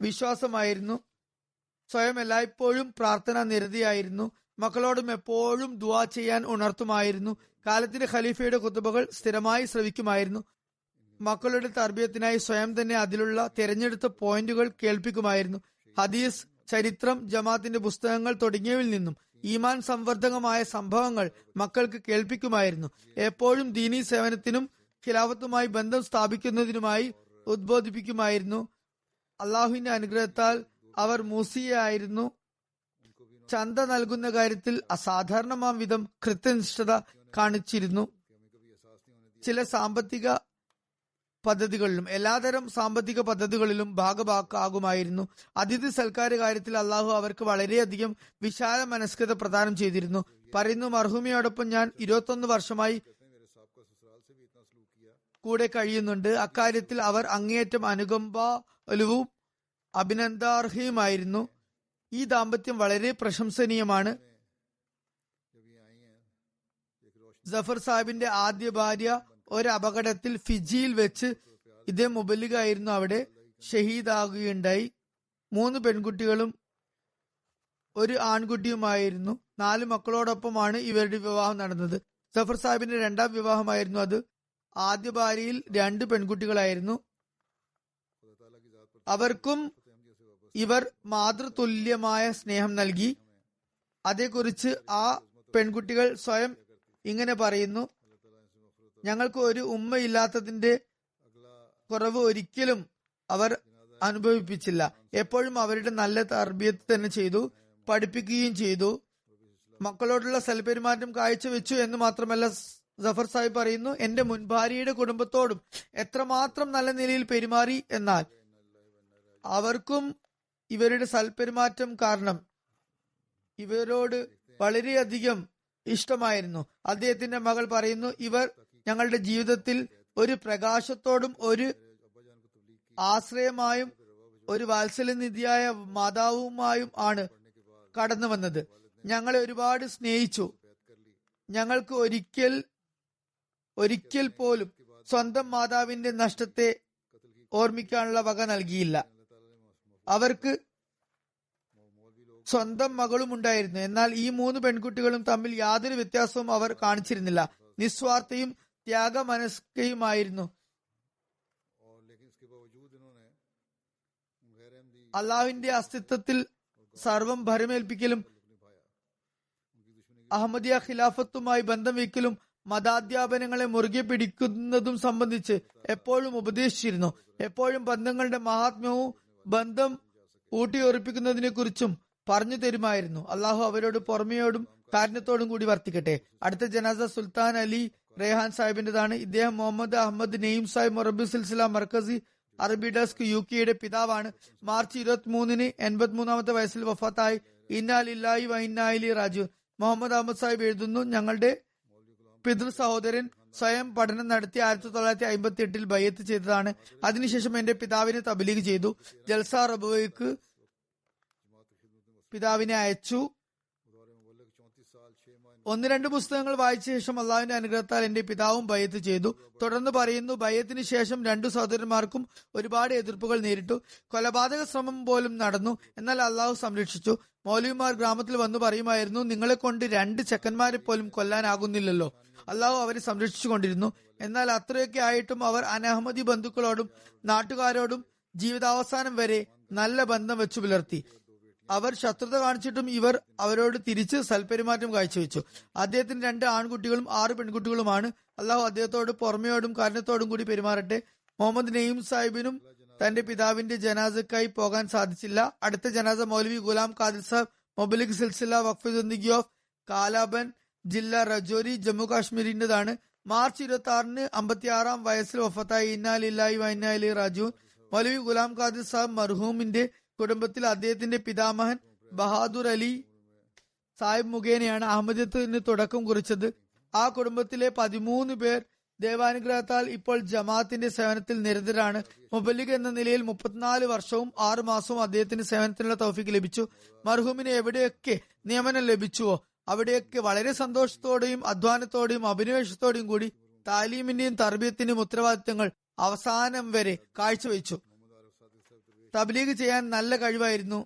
വിശ്വാസമായിരുന്നു. സ്വയം എല്ലായ്പ്പോഴും പ്രാർത്ഥന നിരതിയായിരുന്നു. മക്കളോടും എപ്പോഴും ദുആ ചെയ്യാൻ ഉണർത്തുമായിരുന്നു. കാലത്തിന്റെ ഖലീഫയുടെ ഖുതുബകൾ സ്ഥിരമായി ശ്രവിക്കുമായിരുന്നു. മക്കളുടെ തർബിയത്തിനായി സ്വയം തന്നെ അതിലുള്ള തിരഞ്ഞെടുത്ത പോയിന്റുകൾ കേൾപ്പിക്കുമായിരുന്നു. ഹദീസ്, ചരിത്രം, ജമാഅത്തിന്റെ പുസ്തകങ്ങൾ തുടങ്ങിയവയിൽ നിന്നും ഈമാൻ സംവർദ്ധകമായ സംഭവങ്ങൾ മക്കൾക്ക് കേൾപ്പിക്കുമായിരുന്നു. എപ്പോഴും ദീനീ സേവനത്തിനും ഖിലാഫത്തുമായി ബന്ധം സ്ഥാപിക്കുന്നതിനുമായി ഉദ്ബോധിപ്പിക്കുമായിരുന്നു. അള്ളാഹുവിന്റെ അനുഗ്രഹത്താൽ അവർ മൂസിയായിരുന്നു. ചന്ത നൽകുന്ന കാര്യത്തിൽ അസാധാരണമാം വിധം കൃത്യനിഷ്ഠത കാണിച്ചിരുന്നു. ചില സാമ്പത്തിക പദ്ധതികളിലും എല്ലാതരം സാമ്പത്തിക പദ്ധതികളിലും ഭാഗഭാക്കാകുമായിരുന്നു. അതിഥി സൽക്കാര കാര്യത്തിൽ അള്ളാഹു അവർക്ക് വളരെയധികം വിശാല മനസ്കത പ്രദാനം ചെയ്തിരുന്നു. പറയുന്നു, മർഹൂമിയോടൊപ്പം ഞാൻ 21 വർഷമായി കൂടെ കഴിയുന്നുണ്ട്. അക്കാര്യത്തിൽ അവർ അങ്ങേയറ്റം അനുകമ്പാലുവും അഭിനന്ദാർഹയുമായിരുന്നു. ഈ ദാമ്പത്യം വളരെ പ്രശംസനീയമാണ്. ജഫർ സാഹിബിന്റെ ആദ്യ ഭാര്യ ഒരു അപകടത്തിൽ ഫിജിയിൽ വെച്ച് ഇദ്ദേഹം മുബല്ലിഗായിരുന്നു അവിടെ ഷഹീദാകുകയുണ്ടായി. 3 പെൺകുട്ടികളും ഒരു ആൺകുട്ടിയുമായിരുന്നു. 4 മക്കളോടൊപ്പമാണ് ഇവരുടെ വിവാഹം നടന്നത്. ജഫർ സാഹിബിന്റെ 2ാം വിവാഹമായിരുന്നു അത്. ആദ്യ ഭാര്യയിൽ 2 പെൺകുട്ടികളായിരുന്നു. അവർക്കും ഇവർ മാതൃതുല്യമായ സ്നേഹം നൽകി. അതേക്കുറിച്ച് ആ പെൺകുട്ടികൾ സ്വയം ഇങ്ങനെ പറയുന്നു, ഞങ്ങൾക്ക് ഒരു ഉമ്മയില്ലാത്തതിന്റെ കുറവ് ഒരിക്കലും അവർ അനുഭവിപ്പിച്ചില്ല. എപ്പോഴും അവരുടെ നല്ല തർബിയത്ത് തന്നെ ചെയ്തു, പഠിപ്പിക്കുകയും ചെയ്തു. മക്കളോടുള്ള സൽപെരുമാറ്റം കാഴ്ചവെച്ചു എന്ന് മാത്രമല്ല, ജഫർ സാഹിബ് പറയുന്നു, എന്റെ മുൻ ഭാര്യയുടെ കുടുംബത്തോടും എത്രമാത്രം നല്ല നിലയിൽ പെരുമാറി എന്നാൽ അവർക്കും ഇവരുടെ സൽപെരുമാറ്റം കാരണം ഇവരോട് വളരെയധികം ഇഷ്ടമായിരുന്നു. അദ്ദേഹത്തിന്റെ മകൾ പറയുന്നു, ഇവർ ഞങ്ങളുടെ ജീവിതത്തിൽ ഒരു പ്രകാശത്തോടും ഒരു ആശ്രയമായും ഒരു വാത്സല്യനിധിയായ മാതാവുമായും ആണ് കടന്നു വന്നത്. ഞങ്ങളെ ഒരുപാട് സ്നേഹിച്ചു. ഞങ്ങൾക്ക് ഒരിക്കൽ പോലും സ്വന്തം മാതാവിന്റെ നഷ്ടത്തെ ഓർമ്മിക്കാനുള്ള വക നൽകിയില്ല. അവർക്ക് സ്വന്തം മകളും ഉണ്ടായിരുന്നു. എന്നാൽ ഈ 3 പെൺകുട്ടികളും തമ്മിൽ യാതൊരു വ്യത്യാസവും അവർ കാണിച്ചിരുന്നില്ല. നിസ്വാർത്ഥയും ത്യാഗമനസ്കയുമായിരുന്നു. അള്ളാഹുവിന്റെ അസ്തിത്വത്തിൽ സർവം ഭരമേൽപ്പിക്കലും അഹമ്മദിയ ഖിലാഫത്തുമായി ബന്ധം വയ്ക്കലും മതാധ്യാപനങ്ങളെ മുറുകെ പിടിക്കുന്നതും സംബന്ധിച്ച് എപ്പോഴും ഉപദേശിച്ചിരുന്നു. എപ്പോഴും ബന്ധങ്ങളുടെ മഹാത്മ്യവും ബന്ധം ഊട്ടിയുറപ്പിക്കുന്നതിനെ കുറിച്ചും പറഞ്ഞു തരുമായിരുന്നു. അള്ളാഹു അവരോട് പുറമെയോടും കാരുണ്യത്തോടും കൂടി വർത്തിക്കട്ടെ. അടുത്ത ജനാസ സുൽത്താൻ അലി റേഹാൻ സാഹിബിന്റേതാണ്. ഇദ്ദേഹം മുഹമ്മദ് അഹമ്മദ് നെയ്ം സാഹിബ് മൊറബി സിൽസില മർക്കസി അറബി ഡെസ്ക് UK യുടെ പിതാവാണ്. മാർച്ച് 23 83-ാമത്തെ വയസ്സിൽ വഫാത്തായി. ഇന്നാ ലില്ലാഹി വ ഇന്നാ ഇലൈഹി റാജിഊൻ. മുഹമ്മദ് അഹമ്മദ് സാഹിബ് എഴുതുന്നു, ഞങ്ങളുടെ പിതൃ സഹോദരൻ സ്വയം പഠനം നടത്തി 1958 ബയ്യത്ത് ചെയ്തതാണ്. അതിനുശേഷം എന്റെ പിതാവിനെ തബ്ലീഗ് ചെയ്തു. ജൽസ റബുവയ്ക്ക് പിതാവിനെ അയച്ചു. 1-2 പുസ്തകങ്ങൾ വായിച്ച ശേഷം അള്ളാഹുവിന്റെ അനുഗ്രഹത്താൽ എന്റെ പിതാവും ബയ്യത്ത് ചെയ്തു. തുടർന്ന് പറയുന്നു, ബയ്യത്തിന് ശേഷം 2 സഹോദരന്മാർക്കും ഒരുപാട് എതിർപ്പുകൾ നേരിട്ടു. കൊലപാതക ശ്രമം പോലും നടന്നു. എന്നാൽ അള്ളാഹു സംരക്ഷിച്ചു. മൗലവിമാർ ഗ്രാമത്തിൽ വന്നു പറയുമായിരുന്നു, നിങ്ങളെ കൊണ്ട് 2 ചെക്കന്മാരെ പോലും കൊല്ലാനാകുന്നില്ലല്ലോ. അള്ളാഹു അവരെ സംരക്ഷിച്ചുകൊണ്ടിരുന്നു. എന്നാൽ അത്രയൊക്കെ ആയിട്ടും അവർ അനഹമ്മദി ബന്ധുക്കളോടും നാട്ടുകാരോടും ജീവിതാവസാനം വരെ നല്ല ബന്ധം വെച്ചു പുലർത്തി. അവർ ശത്രുത കാണിച്ചിട്ടും ഇവർ അവരോട് തിരിച്ച് സൽപെരുമാറ്റം കാഴ്ചവെച്ചു. അദ്ദേഹത്തിന് 2 ആൺകുട്ടികളും 6 പെൺകുട്ടികളുമാണ്. അള്ളാഹു അദ്ദേഹത്തോട് പുറമെയോടും കാരണത്തോടും കൂടി പെരുമാറട്ടെ. മുഹമ്മദ് നെയ്യം സാഹിബിനും തന്റെ പിതാവിന്റെ ജനാസക്കായി പോകാൻ സാധിച്ചില്ല. അടുത്ത ജനാസ മൗലവി ഗുലാം ഖാദിർ സാഹിബ് മൊബലിക് സിൽസില വഖഫ് ജിന്ദഗി ഓഫ് കാലാബൻ ജില്ല രജോരി ജമ്മു കാശ്മീരിന്റേതാണ്. മാർച്ച് 26-ന് 56-ാം വയസ്സിൽ വഫാത്തായി. ഇന്നാ ലില്ലാഹി വ ഇന്നാ ഇലൈഹി റാജിഊൻ. മൗലവി ഗുലാം ഖാദിർ സാഹിബ് മർഹൂമിന്റെ കുടുംബത്തിൽ അദ്ദേഹത്തിന്റെ പിതാമഹൻ ബഹാദുർ അലി സാഹിബ് മുഖേനയാണ് അഹമ്മദിയത്തിന് തുടക്കം കുറിച്ചത്. ആ കുടുംബത്തിലെ 13 പേർ ദൈവാനുഗ്രഹത്താൽ ഇപ്പോൾ ജമാഅത്തിന്റെ സേവനത്തിൽ നിരതരാണ്. മുബല്ലിഗ് എന്ന നിലയിൽ 34 വർഷവും 6 മാസവും അദ്ദേഹത്തിന് സേവനത്തിനുള്ള തൗഫീക്ക് ലഭിച്ചു. മർഹൂമിന് എവിടെയൊക്കെ നിയമനം ലഭിച്ചുവോ അവിടെയൊക്കെ വളരെ സന്തോഷത്തോടെയും അധ്വാനത്തോടെയും അഭിനിവേശത്തോടെയും കൂടി താലീമിന്റെയും തർബീയത്തിന്റെയും ഉത്തരവാദിത്തങ്ങൾ അവസാനം വരെ കാഴ്ചവെച്ചു. തബ്ലീഗ് ചെയ്യാൻ നല്ല കഴിവായിരുന്നു.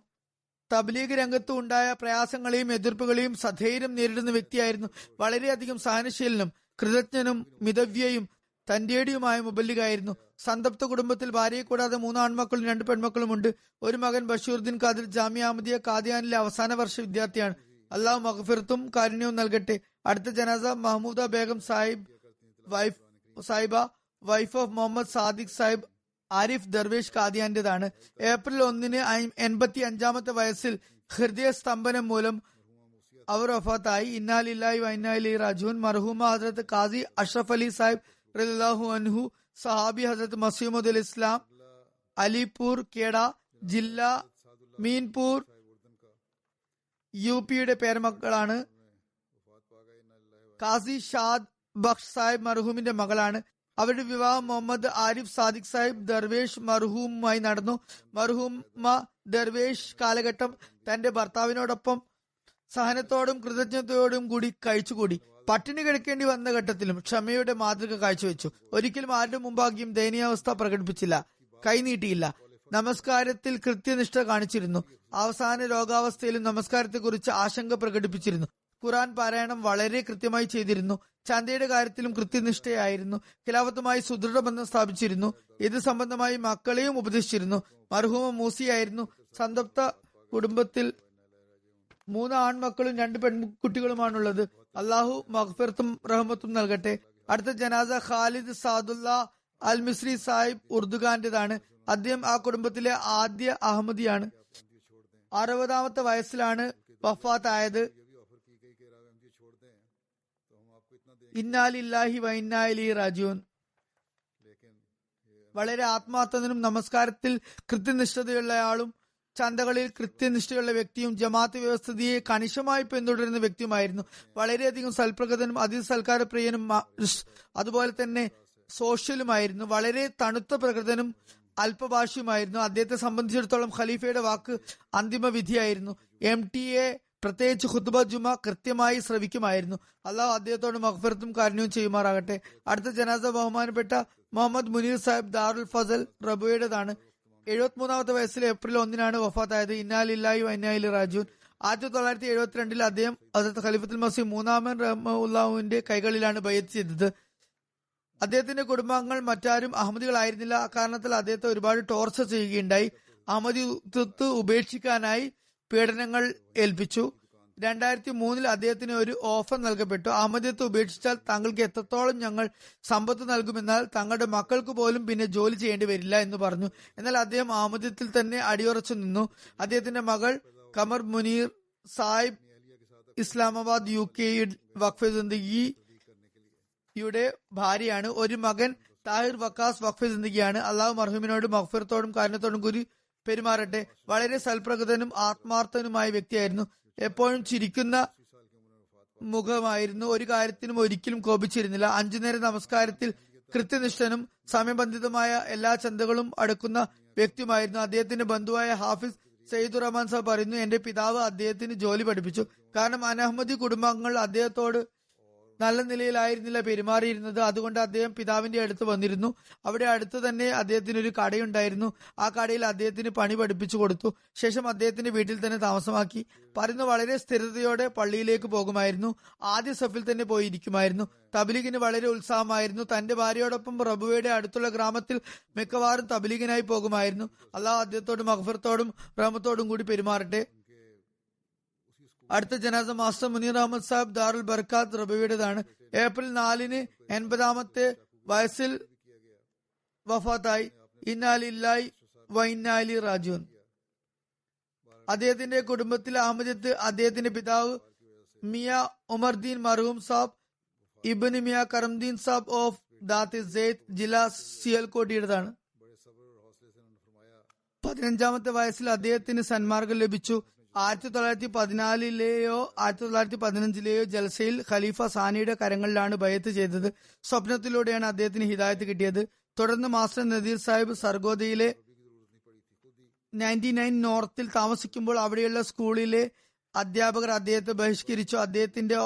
തബ്ലീഗ് രംഗത്ത് ഉണ്ടായ പ്രയാസങ്ങളെയും എതിർപ്പുകളെയും സധൈര്യം നേരിടുന്ന വ്യക്തിയായിരുന്നു. വളരെയധികം സഹനശീലനും കൃതജ്ഞനും മിതവ്യയും തന്റേടിയുമായ മുബല്ലിഗായിരുന്നു. സന്തപ്ത കുടുംബത്തിൽ ഭാര്യയെ കൂടാതെ 3 ആൺമക്കളും 2 പെൺമക്കളും ഉണ്ട്. ഒരു മകൻ ബഷീറുദ്ദീൻ ഖാദിർ ജാമിയ അഹമ്മദിയ ഖാദിയാനിലെ അവസാന വർഷ വിദ്യാർത്ഥിയാണ്. അള്ളാഹു മഗ്ഫിറത്തും കാരുണ്യവും നൽകട്ടെ. അടുത്ത ജനാസ മഹ്മൂദ ബേഗം സാഹിബ വൈഫ് ഓഫ് മുഹമ്മദ് സാദിഖ് സാഹിബ് ആരിഫ് ദർവേഷ് ഖാദിയാന്റേതാണ്. ഏപ്രിൽ 1-ന് 85-ാമത്തെ വയസ്സിൽ ഹൃദയ സ്തംഭനം മൂലം അവർ വഫാത്തായി. ഇന്നാ ലില്ലാഹി വ ഇന്നാ ഇലൈഹി റാജിഊൻ. മർഹൂമ ഹസ്രത്ത് ഖാസി അഷ്റഫ് അലി സാഹിബ് റളിയല്ലാഹു അൻഹു സഹാബി ഹസ്രത്ത് മസീമുദ് അൽ ഇസ്ലാം അലിപൂർ കേട ജില്ല മീൻപൂർ യുപിയുടെ പേരമക്കളാണ്. ഖാസി ഷാദ് ബഖ്ഷ് സാഹിബ് മർഹൂമിന്റെ മകളാണ്. അവരുടെ വിവാഹം മുഹമ്മദ് ആരിഫ് സാദിഖ് സാഹിബ് ദർവേഷ് മർഹൂമുമായി നടന്നു. മർഹൂമ ദർവേഷ് കാലഘട്ടം തന്റെ ഭർത്താവിനോടൊപ്പം സഹനത്തോടും കൃതജ്ഞതയോടും കൂടി കഴിച്ചുകൂടി. പട്ടിണി കിടക്കേണ്ടി വന്ന ഘട്ടത്തിലും ക്ഷമയുടെ മാതൃക കാഴ്ചവെച്ചു. ഒരിക്കലും ആരുടെ മുമ്പാകിയും ദയനീയാവസ്ഥ പ്രകടിപ്പിച്ചില്ല, കൈനീട്ടിയില്ല. നമസ്കാരത്തിൽ കൃത്യനിഷ്ഠ കാണിച്ചിരുന്നു. അവസാന രോഗാവസ്ഥയിലും നമസ്കാരത്തെക്കുറിച്ച് ആശങ്ക പ്രകടിപ്പിച്ചിരുന്നു. ഖുർആൻ പാരായണം വളരെ കൃത്യമായി ചെയ്തിരുന്നു. ചന്തയുടെ കാര്യത്തിലും കൃത്യനിഷ്ഠയായിരുന്നു. ഖിലാഫത്തുമായി സുദൃഢ ബന്ധം സ്ഥാപിച്ചിരുന്നു. ഇത് സംബന്ധമായി മക്കളെയും ഉപദേശിച്ചിരുന്നു. മർഹൂമ മൂസിയായിരുന്നു. സന്തപ്ത കുടുംബത്തിൽ 3 ആൺമക്കളും 2 പെൺകുട്ടികളുമാണുള്ളത്. അള്ളാഹു മഗ്ഫിറത്തും റഹ്മത്തും നൽകട്ടെ. അടുത്ത ജനാസ ഖാലിദ് സാദുല്ല അൽ മിസ്രി സാഹിബ് ഉർദുഖാന്റേതാണ്. അദ്ദേഹം ആ കുടുംബത്തിലെ ആദ്യ അഹമ്മദിയാണ്. 60-ാമത്തെ വയസ്സിലാണ് വഫാത്തായത്. ഇന്നാ ലില്ലാഹി വ ഇന്നാ ഇലൈഹി റാജിഊൻ. വളരെ ആത്മാർത്ഥനും നമസ്കാരത്തിൽ കൃത്യനിഷ്ഠതയുള്ളയാളും ചന്തകളിൽ കൃത്യനിഷ്ഠയുള്ള വ്യക്തിയും ജമാഅത്ത് വ്യവസ്ഥിതിയെ കണിശമായി പിന്തുടരുന്ന വ്യക്തിയുമായിരുന്നു. വളരെയധികം സൽപ്രകൃതനും അതിസൽക്കാരപ്രിയനും അതുപോലെ തന്നെ സോഷ്യലുമായിരുന്നു. വളരെ തണുത്ത പ്രകൃതനും അല്പഭാഷയുമായിരുന്നു. അദ്ദേഹത്തെ സംബന്ധിച്ചിടത്തോളം ഖലീഫയുടെ വാക്ക് അന്തിമ വിധിയായിരുന്നു. MTA പ്രത്യേകിച്ച് ഖുത്ബ ജുമ കൃത്യമായി ശ്രവിക്കുമായിരുന്നു. അള്ളാഹു അദ്ദേഹത്തോട് മഗ്ഫിറത്തും കാരുണ്യവും ചെയ്യുമാറാകട്ടെ. അടുത്ത ജനാസ ബഹുമാനപ്പെട്ട മുഹമ്മദ് മുനീർ സാഹിബ് ദാറുൽ ഫസൽ റബുയുടേതാണ്. 73-ാമത്തെ വയസ്സിൽ ഏപ്രിൽ 1-നാണ് വഫാത്തായത്. ഇന്നാ ലില്ലാഹി വ ഇന്നാ ഇലൈഹി റാജിഊൻ. 1972-ൽ അദ്ദേഹം ഹസ്രത്ത് ഖലീഫത്തുൽ മസീഹ് മൂന്നാമൻ റഹ്മത്തുള്ളാഹിന്റെ കൈകളിലാണ് ബൈഅത്ത് ചെയ്തത്. അദ്ദേഹത്തിന്റെ കുടുംബാംഗങ്ങൾ മറ്റാരും അഹമ്മദികളായിരുന്നില്ല. അക്കാരണത്തിൽ അദ്ദേഹത്തെ ഒരുപാട് ടോർച്ചർ ചെയ്യുകയുണ്ടായി. അഹമ്മദിത്വത്ത് ഉപേക്ഷിക്കാനായി പീഡനങ്ങൾ ഏൽപ്പിച്ചു. 2003-ൽ അദ്ദേഹത്തിന് ഒരു ഓഫർ നൽകപ്പെട്ടു. അഹമ്മദിയത്ത് ഉപേക്ഷിച്ചാൽ താങ്കൾക്ക് എത്രത്തോളം ഞങ്ങൾ സമ്പത്ത് നൽകുമെന്നാൽ താങ്കളുടെ മക്കൾക്ക് പോലും പിന്നെ ജോലി ചെയ്യേണ്ടി വരില്ല എന്ന് പറഞ്ഞു. എന്നാൽ അദ്ദേഹം അഹമ്മദിയത്തിൽ തന്നെ അടിയുറച്ചു നിന്നു. അദ്ദേഹത്തിന്റെ മകൾ കമർ മുനീർ സാഹിബ് ഇസ്ലാമാബാദ് UK വഖഫ് ജിന്ദഗിയുടെ ഭാര്യയാണ്. ഒരു മകൻ താഹിർ വക്കാസ് വഖഫ് ജിന്ദഗിയാണ്. അള്ളാഹു മർഹൂമിനോട് മഗ്ഫിറത്തോടും കാരുണ്യത്തോടും കൂടി പെരുമാറട്ടെ. വളരെ സൽപ്രകൃതനും ആത്മാർത്ഥനുമായ വ്യക്തിയായിരുന്നു. എപ്പോഴും ചിരിക്കുന്ന മുഖമായിരുന്നു. ഒരു കാര്യത്തിനും ഒരിക്കലും കോപിച്ചിരുന്നില്ല. 5 നേര നമസ്കാരത്തിൽ കൃത്യനിഷ്ഠനും സമയബന്ധിതമായ എല്ലാ ചന്തകളും അടുക്കുന്ന വ്യക്തിയുമായിരുന്നു. അദ്ദേഹത്തിന്റെ ബന്ധുവായ ഹാഫിസ് സയ്യിദുർ റഹ്മാൻ സാഹിബ് പറയുന്നു, എന്റെ പിതാവ് അദ്ദേഹത്തിന് ജോലി പഠിപ്പിച്ചു. കാരണം അനഹമ്മദി കുടുംബങ്ങൾ അദ്ദേഹത്തോട് നല്ല നിലയിലായിരുന്നില്ല പെരുമാറിയിരുന്നത്. അതുകൊണ്ട് അദ്ദേഹം പിതാവിന്റെ അടുത്ത് വന്നിരുന്നു. അവിടെ അടുത്ത് തന്നെ അദ്ദേഹത്തിന് ഒരു കടയുണ്ടായിരുന്നു. ആ കടയിൽ അദ്ദേഹത്തിന് പണി പഠിപ്പിച്ചു കൊടുത്തു. ശേഷം അദ്ദേഹത്തിന്റെ വീട്ടിൽ തന്നെ താമസമാക്കി. പറയുന്നു, വളരെ സ്ഥിരതയോടെ പള്ളിയിലേക്ക് പോകുമായിരുന്നു. ആദ്യ സഫിൽ തന്നെ പോയിരിക്കുമായിരുന്നു. തബ്ലീഗിന് വളരെ ഉത്സാഹമായിരുന്നു. തന്റെ ഭാര്യയോടൊപ്പം റബുവയുടെ അടുത്തുള്ള ഗ്രാമത്തിൽ മിക്കവാറും തബ്ലീഗിനായി പോകുമായിരുന്നു. അള്ളാഹു അദ്ദേഹത്തോടും മഗ്ഫിറത്തോടും റഹ്മത്തോടും കൂടി പെരുമാറട്ടെ. അടുത്ത ജനാസ മാസ്റ്റർ മുനീർ അഹമ്മദ് സാഹിബ് ദാറുൽ ബർക്കാത്ത് റബിയുടേതാണ്. ഏപ്രിൽ 4-ന് 80-ാമത്തെ വയസ്സിൽ വഫാത്തായി. ഇന്നാ ലില്ലാഹി വ ഇന്നാ ഇലൈഹി റാജിഊൻ. അദ്ദേഹത്തിന്റെ കുടുംബത്തിൽ അഹമ്മദിയത്ത് അദ്ദേഹത്തിന്റെ പിതാവ് മിയ ഉമർദീൻ മർഹൂം സാബ് ഇബ്ൻ മിയ കരംദീൻ സാബ് ഓഫ് ദാത്ത് സെയ്ദ് ജില്ല സിയൽകോട്ടിയുടേതാണ്. 15-ാമത്തെ വയസ്സിൽ അദ്ദേഹത്തിന് സന്മാർഗം ലഭിച്ചു. 1914-ലെയോ 1915-ലെയോ ജൽസയിൽ ഖലീഫ സാനിയുടെ കരങ്ങളിലാണ് ബയത്ത് ചെയ്തത്. സ്വപ്നത്തിലൂടെയാണ് അദ്ദേഹത്തിന് ഹിദായത്ത് കിട്ടിയത്. തുടർന്ന് മാസ്റ്റർ നദീർ സാഹിബ് സർഗോദയിലെ 99 നോർത്തിൽ താമസിക്കുമ്പോൾ അവിടെയുള്ള സ്കൂളിലെ അധ്യാപകർ അദ്ദേഹത്തെ ബഹിഷ്കരിച്ചു. അദ്ദേഹത്തിന്റെ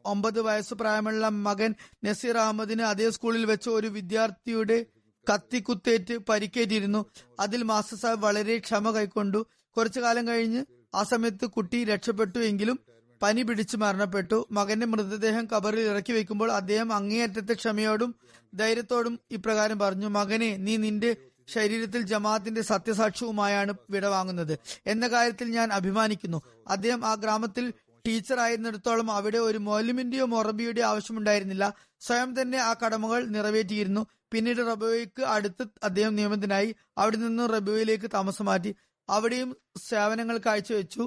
9 വയസ്സ് പ്രായമുള്ള മകൻ നസീർ അഹമ്മദിന് അതേ സ്കൂളിൽ വെച്ച് ഒരു വിദ്യാർത്ഥിയുടെ കത്തിക്കുത്തേറ്റ് പരിക്കേറ്റിരുന്നു. അതിൽ മാസ്റ്റർ സാഹിബ് വളരെ ക്ഷമ കൈക്കൊണ്ടു. കുറച്ചു കാലം കഴിഞ്ഞ് ആ സമയത്ത് കുട്ടി രക്ഷപ്പെട്ടു. എങ്കിലും പനി പിടിച്ച് മരണപ്പെട്ടു. മകന്റെ മൃതദേഹം കബറിൽ ഇറക്കി വെക്കുമ്പോൾ അദ്ദേഹം അങ്ങേയറ്റത്തെ ക്ഷമയോടും ധൈര്യത്തോടും ഇപ്രകാരം പറഞ്ഞു, മകനെ, നീ നിന്റെ ശരീരത്തിൽ ജമാഅത്തിന്റെ സത്യസാക്ഷ്യവുമായാണ് വിടവാങ്ങുന്നത് എന്ന കാര്യത്തിൽ ഞാൻ അഭിമാനിക്കുന്നു. അദ്ദേഹം ആ ഗ്രാമത്തിൽ ടീച്ചർ ആയിരുന്നിടത്തോളം അവിടെ ഒരു മൗലമിന്റെയോ മൊറബിയുടെയോ ആവശ്യമുണ്ടായിരുന്നില്ല. സ്വയം തന്നെ ആ കടമകൾ നിറവേറ്റിയിരുന്നു. പിന്നീട് റബുവയ്ക്ക് അടുത്ത് അദ്ദേഹം നിയമിതനായി. അവിടെ നിന്നും റബുവയിലേക്ക് താമസം മാറ്റി. അവിടെയും സേവനങ്ങൾ കാഴ്ചവെച്ചു.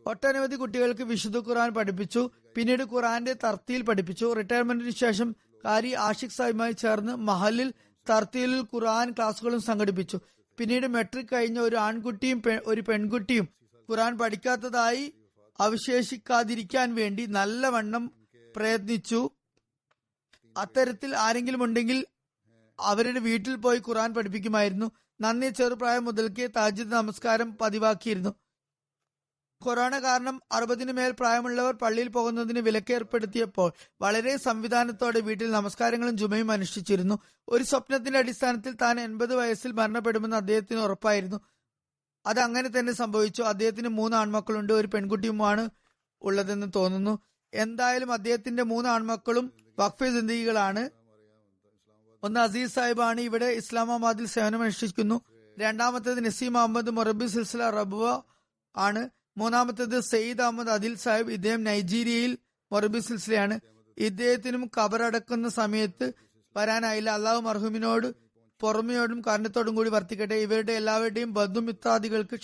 ഒട്ടനവധി കുട്ടികൾക്ക് വിശുദ്ധ ഖുർആൻ പഠിപ്പിച്ചു. പിന്നീട് ഖുർആന്റെ തർത്തീൽ പഠിപ്പിച്ചു. റിട്ടയർമെന്റിന് ശേഷം കാരി ആഷിഖ് സാഹിബുമായി ചേർന്ന് മഹലിൽ തർത്തീൽ ഖുർആൻ ക്ലാസുകളും സംഘടിപ്പിച്ചു. പിന്നീട് മെട്രിക് കഴിഞ്ഞ ഒരു ആൺകുട്ടിയും ഒരു പെൺകുട്ടിയും ഖുർആൻ പഠിക്കാത്തതായി അവശേഷിക്കാതിരിക്കാൻ വേണ്ടി നല്ലവണ്ണം പ്രയത്നിച്ചു. അത്തരത്തിൽ ആരെങ്കിലും ഉണ്ടെങ്കിൽ അവരുടെ വീട്ടിൽ പോയി ഖുർആൻ പഠിപ്പിക്കുമായിരുന്നു. നന്നേ ചെറുപ്രായം മുതൽക്കേ തഹജ്ജുദ് നമസ്കാരം പതിവാക്കിയിരുന്നു. കൊറോണ കാരണം 60-ന് മേൽ പ്രായമുള്ളവർ പള്ളിയിൽ പോകുന്നതിന് വിലക്കേർപ്പെടുത്തിയപ്പോൾ വളരെ സംവിധാനത്തോടെ വീട്ടിൽ നമസ്കാരങ്ങളും ജുമയും അനുഷ്ഠിച്ചിരുന്നു. ഒരു സ്വപ്നത്തിന്റെ അടിസ്ഥാനത്തിൽ താൻ 80 വയസ്സിൽ മരണപ്പെടുമെന്ന് അദ്ദേഹത്തിന് ഉറപ്പായിരുന്നു. അത് അങ്ങനെ തന്നെ സംഭവിച്ചു. അദ്ദേഹത്തിന് 3 ആൺമക്കളുണ്ട്. ഒരു പെൺകുട്ടിയുമാണ് ഉള്ളതെന്ന് തോന്നുന്നു. എന്തായാലും അദ്ദേഹത്തിന്റെ 3 ആൺമക്കളും വഖഫ് സിന്ദഗികളാണ്. ഒന്ന് അസീസ് സാഹിബാണ്, ഇവിടെ ഇസ്ലാമാബാദിൽ സേവനമനുഷ്ഠിക്കുന്നു. രണ്ടാമത്തേത് നസീം അഹമ്മദ് മൊറബി സിൽസില റബുവ ആണ്. മൂന്നാമത്തേത് സയ്യിദ് അഹമ്മദ് അദിൽ സാഹിബ്, ഇദ്ദേഹം നൈജീരിയയിൽ മൊറബി സിൽസിലയാണ്. ഇദ്ദേഹത്തിനും ഖബറടക്കുന്ന സമയത്ത് വരാനായില്ല. അള്ളാഹു മർഹൂമിനോട് പുറമെയോടും കാരണത്തോടും കൂടി വർത്തിക്കട്ടെ. ഇവരുടെ എല്ലാവരുടെയും ബന്ധുമിത്രാദികൾക്ക്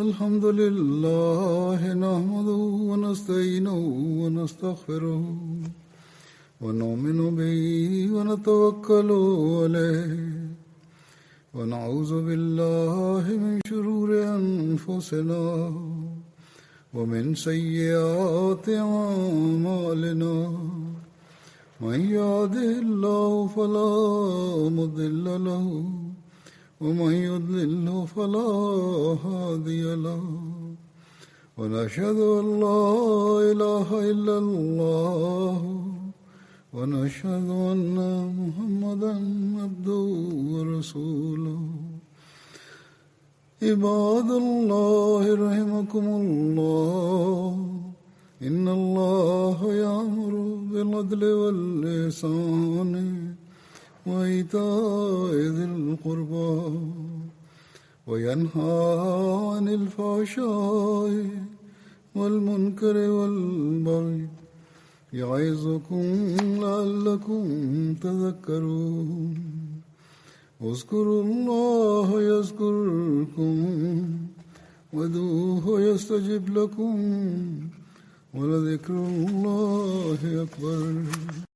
الحمد لله نحمده ونستعينه ونستغفره ونؤمن به ونتوكل عليه ونعوذ بالله من شرور أنفسنا ومن سيئات أعمالنا من يهده الله فلا مضل له ومن يضلل فلا هادي له ونشهد أن لا إله إلا الله ونشهد أن محمدا عبده ورسوله عباد الله رحمكم الله إن الله يأمر بالعدل والإحسان وإيتاء ذي القربى وينهى عن الفحشاء والمنكر والبغي يعظكم لعلكم تذكرون اذكروا الله يذكركم وادعوه يستجب لكم ولذكر الله أكبر